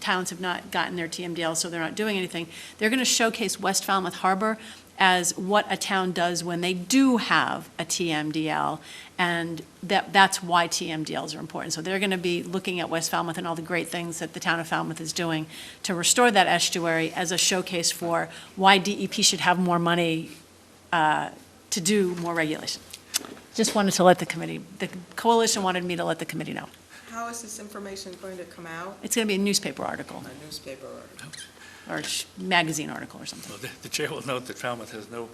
towns have not gotten their TMDLs, so they're not doing anything. They're going to showcase West Falmouth Harbor as what a town does when they do have a TMDL, and that's why TMDLs are important. So they're going to be looking at West Falmouth and all the great things that the town of Falmouth is doing to restore that estuary as a showcase for why DEP should have more money to do more regulation. Just wanted to let the coalition wanted me to let the committee know. How is this information going to come out? It's going to be a newspaper article A newspaper article? or magazine article or something. Well, the chair will note that Falmouth has no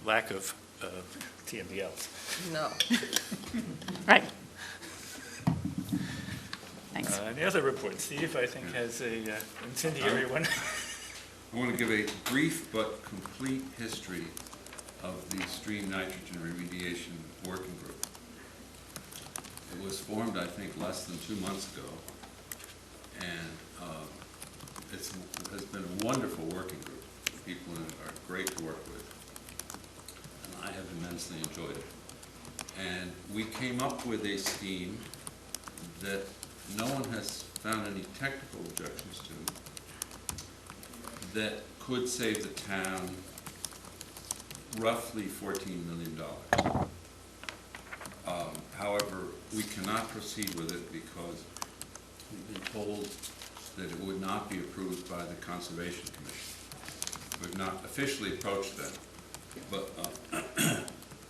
lack of TMDLs. No. Right. Thanks. Any other reports? Steve, I think, has a incendiary one. I want to give a brief but complete history of the stream nitrogen remediation working group. It was formed, I think, less than 2 months ago, and it has been a wonderful working group. The people in it are great to work with, and I have immensely enjoyed it. And we came up with a scheme that no one has found any technical objections to, that could save the town roughly $14 million. However, we cannot proceed with it because we've been told that it would not be approved by the Conservation Commission. We've not officially approached them, but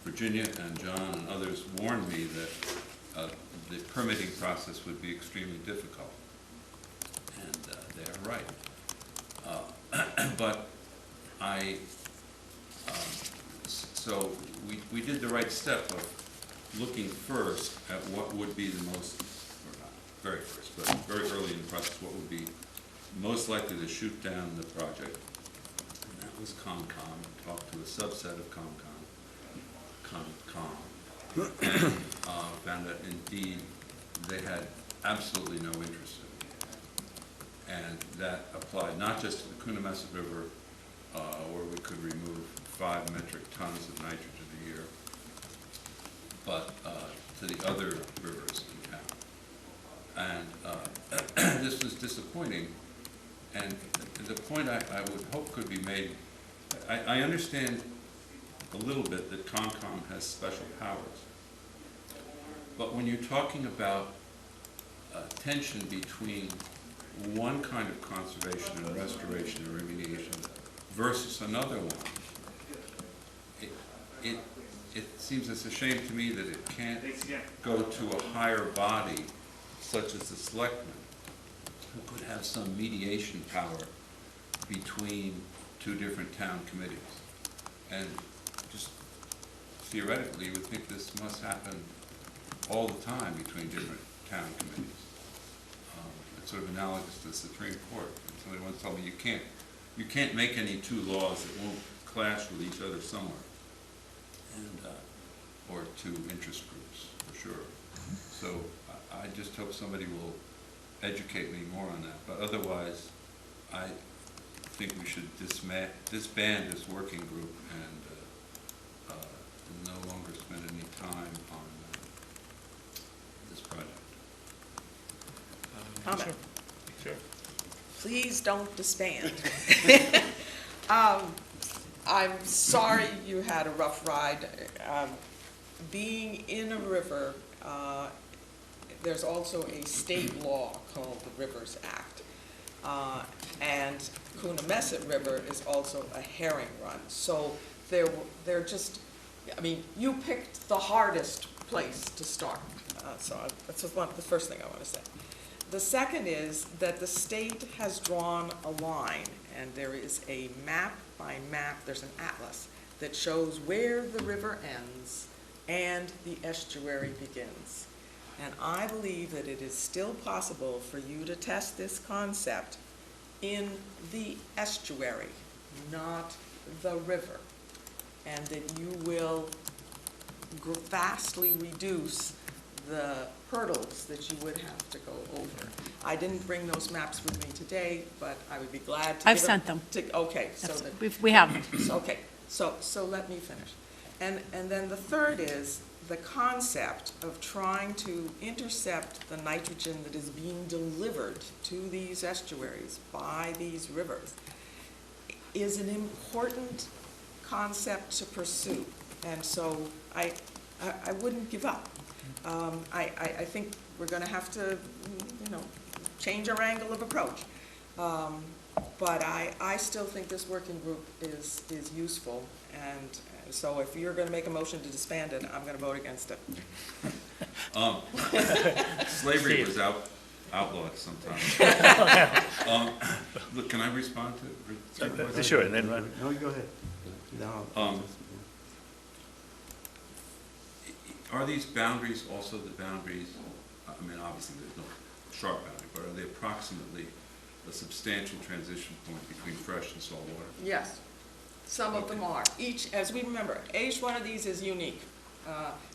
Virginia and John and others warned me that the permitting process would be extremely difficult, and they are right. But so we did the right step of looking first at what would be the most, or not very first, but very early in the process, what would be most likely to shoot down the project. And that was ComCom. Talked to a subset of ComCom, and found that indeed they had absolutely no interest in it. And that applied not just to the Coonamessett River, where we could remove 5 metric tons of nitrogen a year, but to the other rivers in town. And this was disappointing. And the point I would hope could be made, I understand a little bit that ComCom has special powers. But when you're talking about tension between one kind of conservation and restoration and remediation versus another one, it seems it's a shame to me that it can't go to a higher body such as the selectmen, who could have some mediation power between 2 different town committees. And just theoretically, you would think this must happen all the time between different town committees. It's sort of analogous to the Supreme Court. Somebody once told me you can't make any 2 laws that won't clash with each other somewhere, and or 2 interest groups for sure. So I just hope somebody will educate me more on that. But otherwise, I think we should disband this working group and no longer spend any time on this project. Comment? Sure. Please don't disband. I'm sorry you had a rough ride. Being in a river, there's also a state law called the Rivers Act. And Coonamessett River is also a herring run. So they're just, I mean, you picked the hardest place to start. So that's the first thing I want to say. The second is that the state has drawn a line, and there is a map by map, there's an atlas that shows where the river ends and the estuary begins. And I believe that it is still possible for you to test this concept in the estuary, not the river, and that you will vastly reduce the hurdles that you would have to go over. I didn't bring those maps with me today, but I would be glad to. I've sent them. Okay, so We have them. Okay, so let me finish. And then the third is the concept of trying to intercept the nitrogen that is being delivered to these estuaries by these rivers is an important concept to pursue. And so I wouldn't give up. I think we're going to have to, change our angle of approach. But I still think this working group is useful, and so if you're going to make a motion to disband it, I'm going to vote against it. Slavery was outlawed sometime. Look, can I respond to? Sure, and then run. No, you go ahead. No. Are these boundaries also the boundaries, I mean, obviously there's no sharp boundary, but are they approximately a substantial transition point between fresh and salt water? Yes, some of them are. Each, as we remember, each one of these is unique.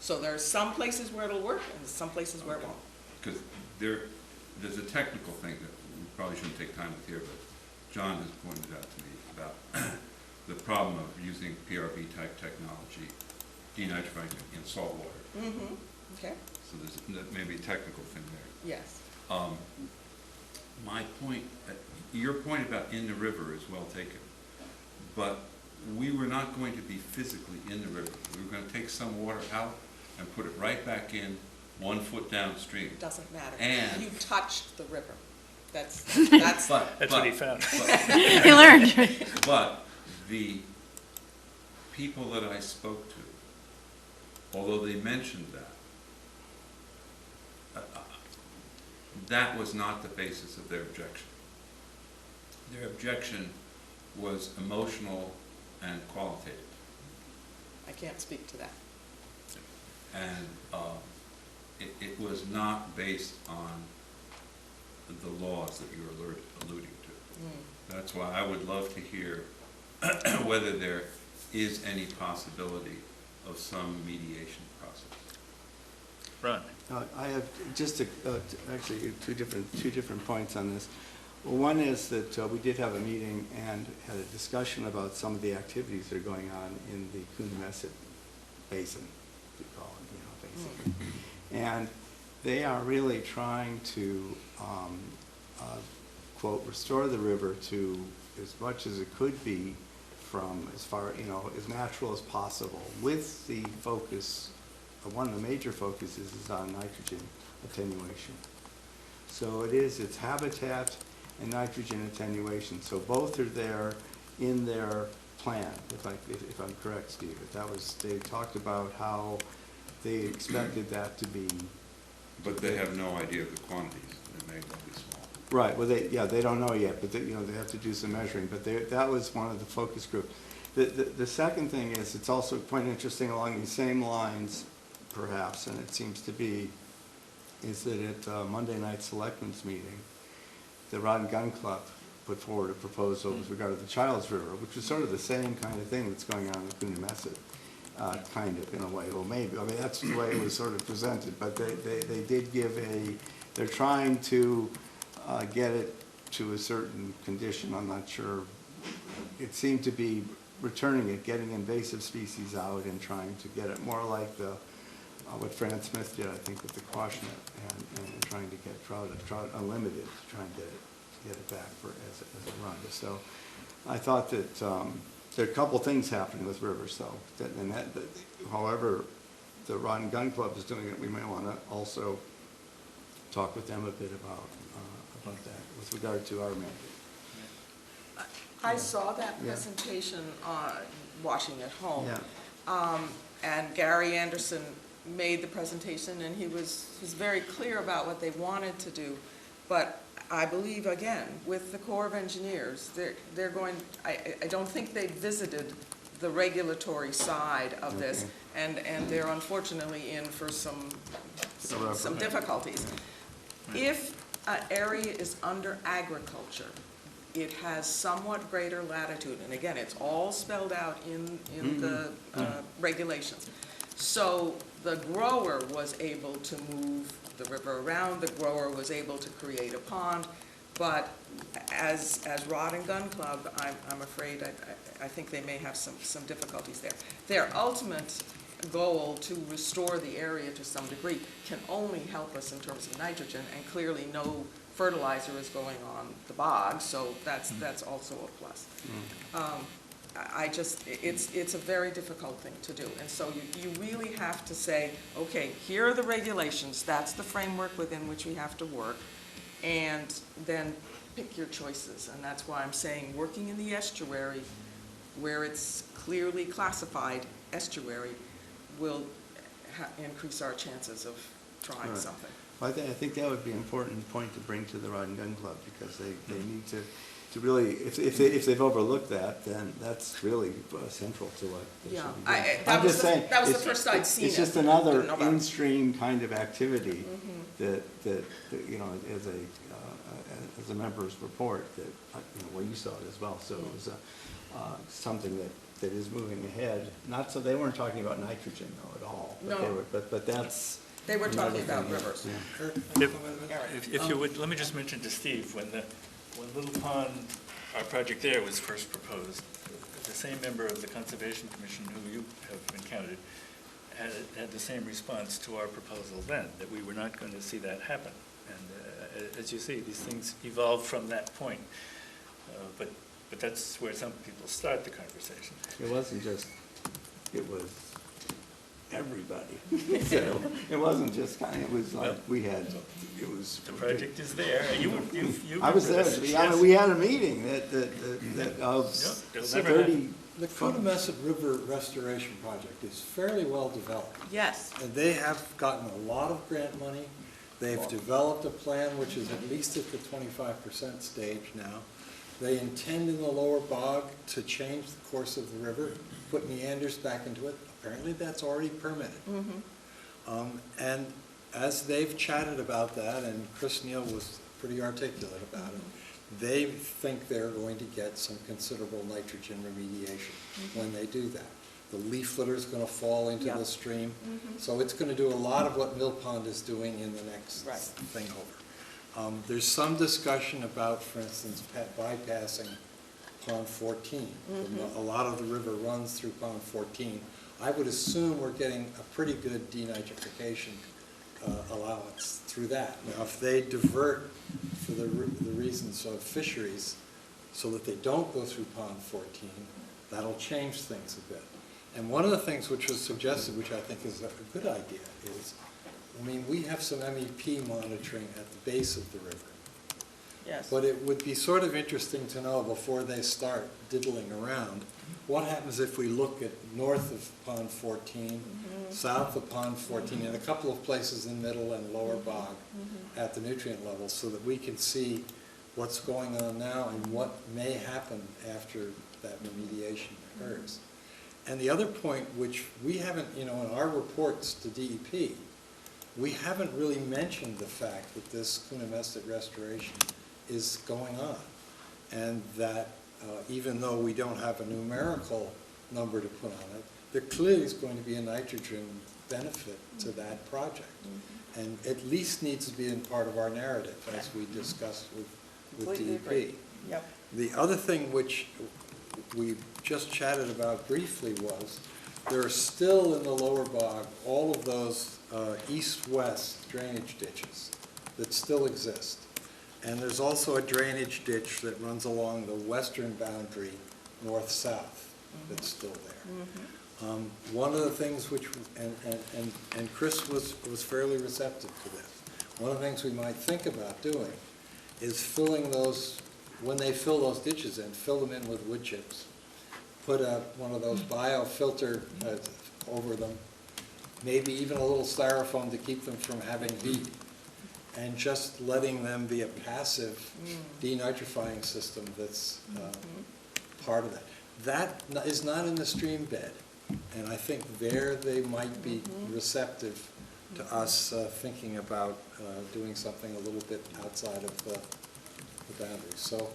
So there's some places where it'll work and some places where it won't. Because there's a technical thing that we probably shouldn't take time with here, but John has pointed out to me about the problem of using PRB type technology, denitrifying in salt water. Mm-hmm. Okay. So there's maybe a technical thing there. Yes. My point, your point about in the river is well taken, but we were not going to be physically in the river. We were going to take some water out and put it right back in 1 foot downstream. It doesn't matter. And you touched the river. That's That's what he found. He learned. But the people that I spoke to, although they mentioned that, that was not the basis of their objection. Their objection was emotional and qualitative. I can't speak to that. And it was not based on the laws that you're alluding to. That's why I would love to hear whether there is any possibility of some mediation process. Ron. I have just actually two different points on this. Well, one is that we did have a meeting and had a discussion about some of the activities that are going on in the Coonamessett Basin, we call it, basically. And they are really trying to, quote, restore the river to as much as it could be from as far, as natural as possible, with the focus, one of the major focuses is on nitrogen attenuation. So it's habitat and nitrogen attenuation. So both are there in their plan, if I'm correct, Steve. They talked about how they expected that to be. But they have no idea of the quantities. They may well be small. Right. Well, they don't know yet, but they have to do some measuring. But that was one of the focus groups. The second thing is, it's also quite interesting along these same lines, perhaps, and it seems to be, is that at Monday night selectmen's meeting, the Rod and Gun Club put forward a proposal with regard to the Childs River, which is sort of the same kind of thing that's going on in Coonamessett, kind of, in a way. Well, maybe. I mean, that's the way it was sort of presented, but they did give they're trying to get it to a certain condition. I'm not sure. It seemed to be returning it, getting invasive species out and trying to get it more like what Fran Smith did, I think, with the Quashnet, and trying to get trout unlimited, to try and get it back as a run. So I thought that there are a couple things happening with rivers, though. However, the Rod and Gun Club is doing it. We may want to also talk with them a bit about that with regard to our mandate. I saw that presentation watching at home. Yeah. And Gary Anderson made the presentation, and he was very clear about what they wanted to do. But I believe, again, with the Corps of Engineers, they're going, I don't think they visited the regulatory side of this, and they're unfortunately in for some difficulties. If an area is under agriculture, it has somewhat greater latitude, and again, it's all spelled out in the regulations. So the grower was able to move the river around, the grower was able to create a pond, But as Rod and Gun Club, I'm afraid, I think they may have some difficulties there. Their ultimate goal to restore the area to some degree can only help us in terms of nitrogen, and clearly no fertilizer is going on the bog, so that's also a plus. It's a very difficult thing to do, and so you really have to say, okay, here are the regulations, that's the framework within which we have to work, and then pick your choices, and that's why I'm saying working in the estuary, where it's clearly classified estuary, will increase our chances of trying Right. something. Well, I think that would be an important point to bring to the Rod and Gun Club, because they need to really, if they've overlooked that, then that's really central to what they Yeah, should be doing. that I'm was just the- saying, that was the it's- first I'd seen It's it. just another Didn't know about it. in-stream kind of activity that, you know, as a member's report, that, you know, well, you saw it as well, so it was something that is moving ahead. Not so, they weren't talking about nitrogen though at all. But they No. were, but that's. They were another talking about thing, yeah. rivers. Yeah. If you would, let me just mention to Steve, when Little Pond, our project there was first proposed, the same member of the Conservation Commission who you have encountered had the same response to our proposal then, that we were not going to see that happen. And as you see, these things evolve from that point. But that's where some people start the conversation. It wasn't just, it was everybody. So it wasn't just it was like, it was. The project is there. You I was there, remember this, I mean, yes. we had a meeting that of Yep, it'll never 30. The Coonamessett River Restoration Project is fairly well developed. Yes. And they have gotten a lot of grant money. They've developed a plan which is at least at the 25% stage now. They intend in the lower bog to change the course of the river, put meanders back into it. Apparently that's already permitted. And as they've chatted about that, and Chris Neal was pretty articulate about it, they think they're going to get some considerable nitrogen remediation when they do that. The leaf litter is going to fall into the stream. So it's going to do a lot of what Mill Pond is doing in the next thing over. There's some discussion about, for instance, bypassing Pond 14. A lot of the river runs through Pond 14. I would assume we're getting a pretty good denitrification allowance through that. Now, if they divert for the reasons of fisheries so that they don't go through Pond 14, that'll change things a bit. And one of the things which was suggested, which I think is a good idea, is, I mean, we have some MEP monitoring at the base of the river. Yes. But it would be sort of interesting to know before they start diddling around, what happens if we look at north of Pond 14, south of Pond 14, and a couple of places in middle and lower bog at the nutrient level, so that we can see what's going on now and what may happen after that remediation occurs. And the other point, which we haven't, you know, in our reports to DEP, we haven't really mentioned the fact that this Coonamessett restoration is going on, and that even though we don't have a numerical number to put on it, there clearly is going to be a nitrogen benefit to that project, and at least needs to be in part of our narrative as we discussed with Completely DEP. agree. Yep. The other thing which we just chatted about briefly was there are still in the lower bog all of those east-west drainage ditches that still exist. And there's also a drainage ditch that runs along the western boundary, north-south, that's still there. One of the things which, and Chris was fairly receptive to this, one of the things we might think about doing is filling those, when they fill those ditches in, fill them in with wood chips, put one of those biofilter over them, maybe even a little styrofoam to keep them from having heat, and just letting them be a passive denitrifying system that's part of that. That is not in the stream bed, and I think there they might be receptive to us thinking about doing something a little bit outside of the boundaries. So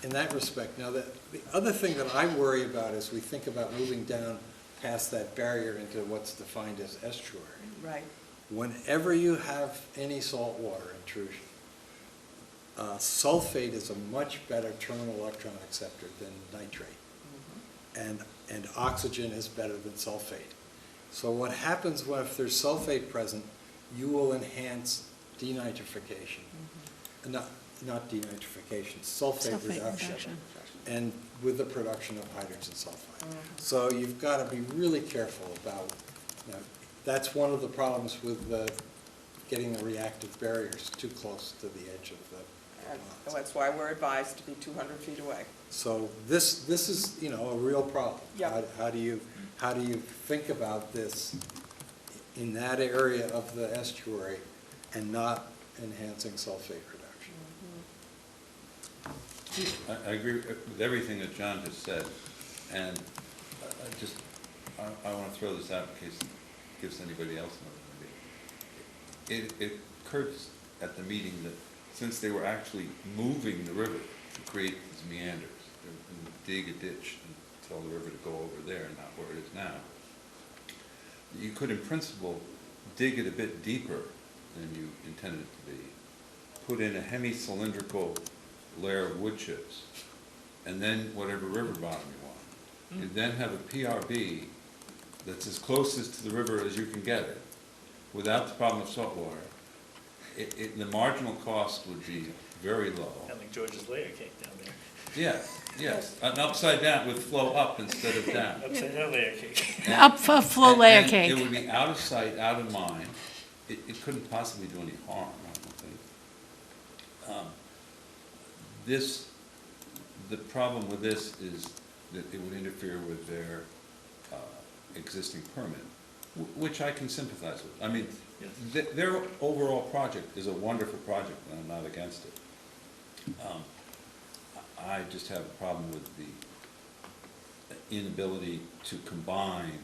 in that respect, now the other thing that I worry about as we think about moving down past that barrier into what's defined as estuary. Right. Whenever you have any saltwater intrusion, sulfate is a much better terminal electron acceptor than nitrate. And oxygen is better than sulfate. So what happens if there's sulfate present, you will enhance denitrification. Not denitrification, sulfate reduction. And with the production of hydrogen sulfide. So you've got to be really careful about, that's one of the problems with getting the reactive barriers too close to the edge of the And ponds. that's why we're advised to be 200 feet away. So this is, a real problem. Yeah. How do you think about this in that area of the estuary and not enhancing sulfate reduction? I agree with everything that John just said, and I want to throw this out in case it gives anybody else an idea. It occurred at the meeting that since they were actually moving the river to create these meanders, and dig a ditch and tell the river to go over there and not where it is now, you could in principle dig it a bit deeper than you intended it to be, put in a hemi-cylindrical layer of wood chips, and then whatever river bottom you want. You then have a PRB that's as close as to the river as you can get it, without the problem of salt water. The marginal cost would be very low. Kind of like George's layer cake down there. Yes, an upside down with flow up instead of down. Upside down layer cake. Flow layer And cake. it would be out of sight, out of mind. It couldn't possibly do any harm, I don't think. The problem with this is that it would interfere with their existing permit, which I can sympathize with. I mean, their overall project is a wonderful project, and I'm not against it. I just have a problem with the inability to combine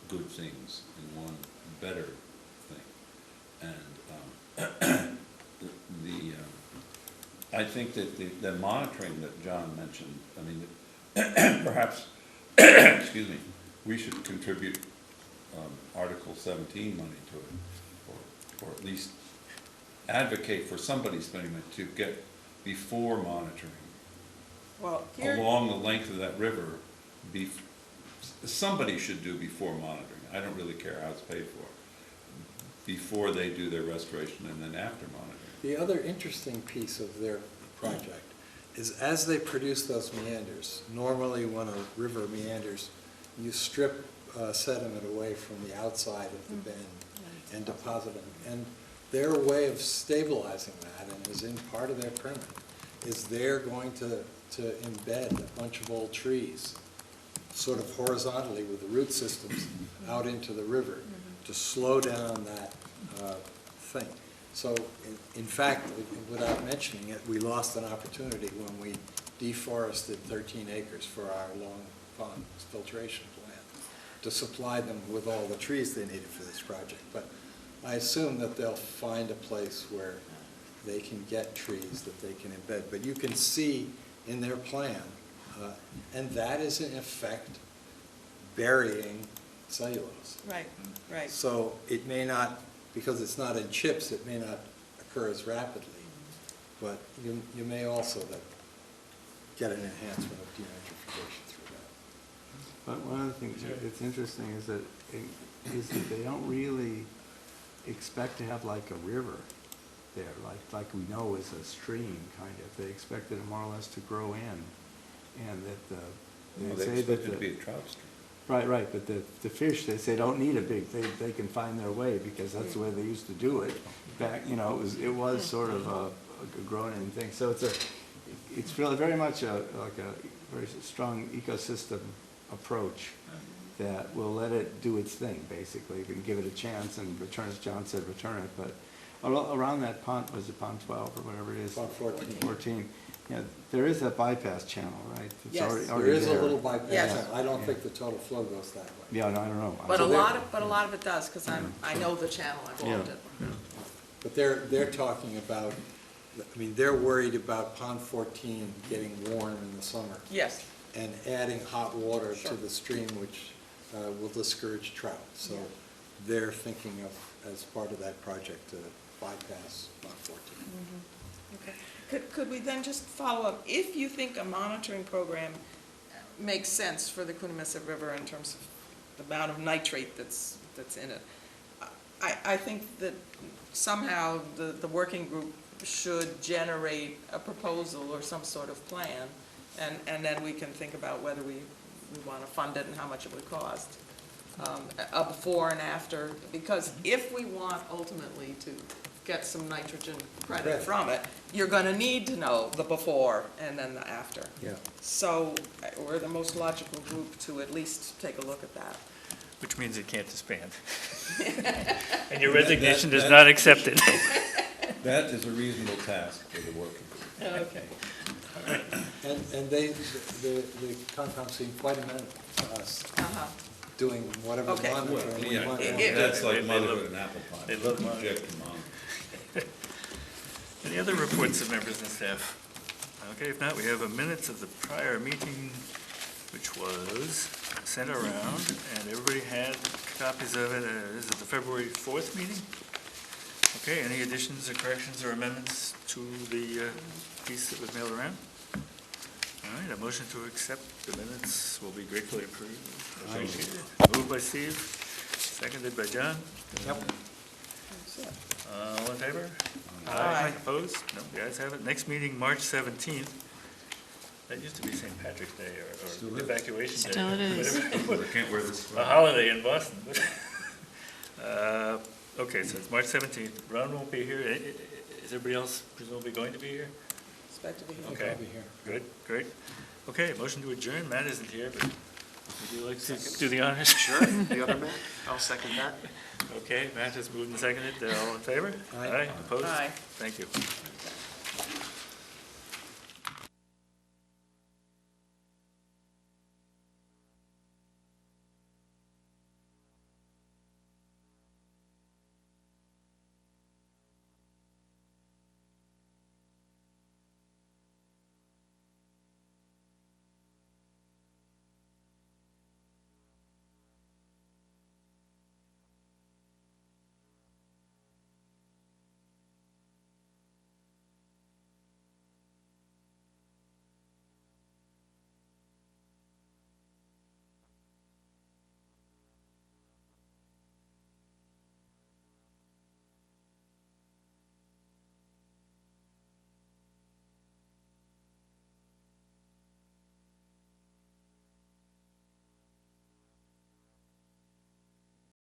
good things in one better thing. And I think that the monitoring that John mentioned, I mean, perhaps, excuse me, we should contribute Article 17 money to it, or at least advocate for somebody spending it to get before monitoring Well, here, along the length of that river. Somebody should do before monitoring. I don't really care how it's paid for. Before they do their restoration and then after monitoring. The other interesting piece of their project is as they produce those meanders, normally when a river meanders, you strip sediment away from the outside of the bend and deposit them. And their way of stabilizing that, and is in part of their permit, is they're going to embed a bunch of old trees sort of horizontally with the root systems out into the river to slow down that thing. So in fact, without mentioning it, we lost an opportunity when we deforested 13 acres for our long pond filtration plant to supply them with all the trees they needed for this project. But I assume that they'll find a place where they can get trees that they can embed. But you can see in their plan, and that is in effect burying cellulose. right, right. So it may not, because it's not in chips, it may not occur as rapidly, but you may also get an enhancement of denitrification through that. But one of the things that's interesting is that they don't really expect to have like a river there, like we know is a stream, kind of. They expect it more or less to grow in, and that They expect it to be a trout stream. Right, but the fish, they say, don't need a big, they can find their way, because that's the way they used to do it. Back, it was sort of a grown-in thing. So it's really very much like a very strong ecosystem approach that will let it do its thing, basically. We can give it a chance and return, as John said, return it. But around that pond, was it pond 12 or whatever it is? Pond 14. 14. Yeah, there is a bypass channel, right? It's Yes. already There is a there. little bypass. Yes. I don't think the total flow goes that way. Yeah, no, I don't know. But a they're- lot of it does, because I know the channel, I've walked it. But they're talking about, they're worried about pond 14 getting warm in the summer Yes, and adding hot water Sure. to the stream, which will discourage trout. So Yeah. they're thinking of, as part of that project, to bypass pond 14. okay. Could we then just follow up, if you think a monitoring program makes sense for the Coonamessett River in terms of the amount of nitrate that's in it, I think that somehow the working group should generate a proposal or some sort of plan, and then we can think about whether we want to fund it and how much it would cost, a before and after, because if we want ultimately to get some nitrogen credit from it, you're going to need to know the before and then the after. Yeah. So we're the most logical group to at least take a look at that. Which means it can't disband. And your resignation is not accepted. That is a reasonable task for the working group. Okay. And the Concom seemed quite amenable to us Uh-huh. doing whatever Okay. monitoring we want. That's like They motherhood love- and apple pie. they love mine. Reject them all. Any other reports of members and staff? Okay, if not, we have a minutes of the prior meeting, which was sent around, and everybody had copies of it. This is the February 4th meeting. Okay, any additions or corrections or amendments to the piece that was mailed around? All right, a motion to accept the minutes will be gratefully approved. Appreciated. Moved by Steve, seconded by John. Yep. All in favor? Aye. Opposed? No, the ayes have it. Next meeting, March 17th. That used to be St. Patrick's Day Still or is. Evacuation Day. Still it is. whatever. I can't wear this. A holiday in Boston. Okay, so it's March 17th. Ron won't be here. Is everybody else presumably going to be here? Expect to be here. Okay, I'll be here. good, great. Okay, motion to adjourn. Matt isn't here, but would you like to do the honors? Sure, the other man, I'll second that. Okay, Matt has moved and seconded. All in favor? Aye. Opposed? Aye. Thank you.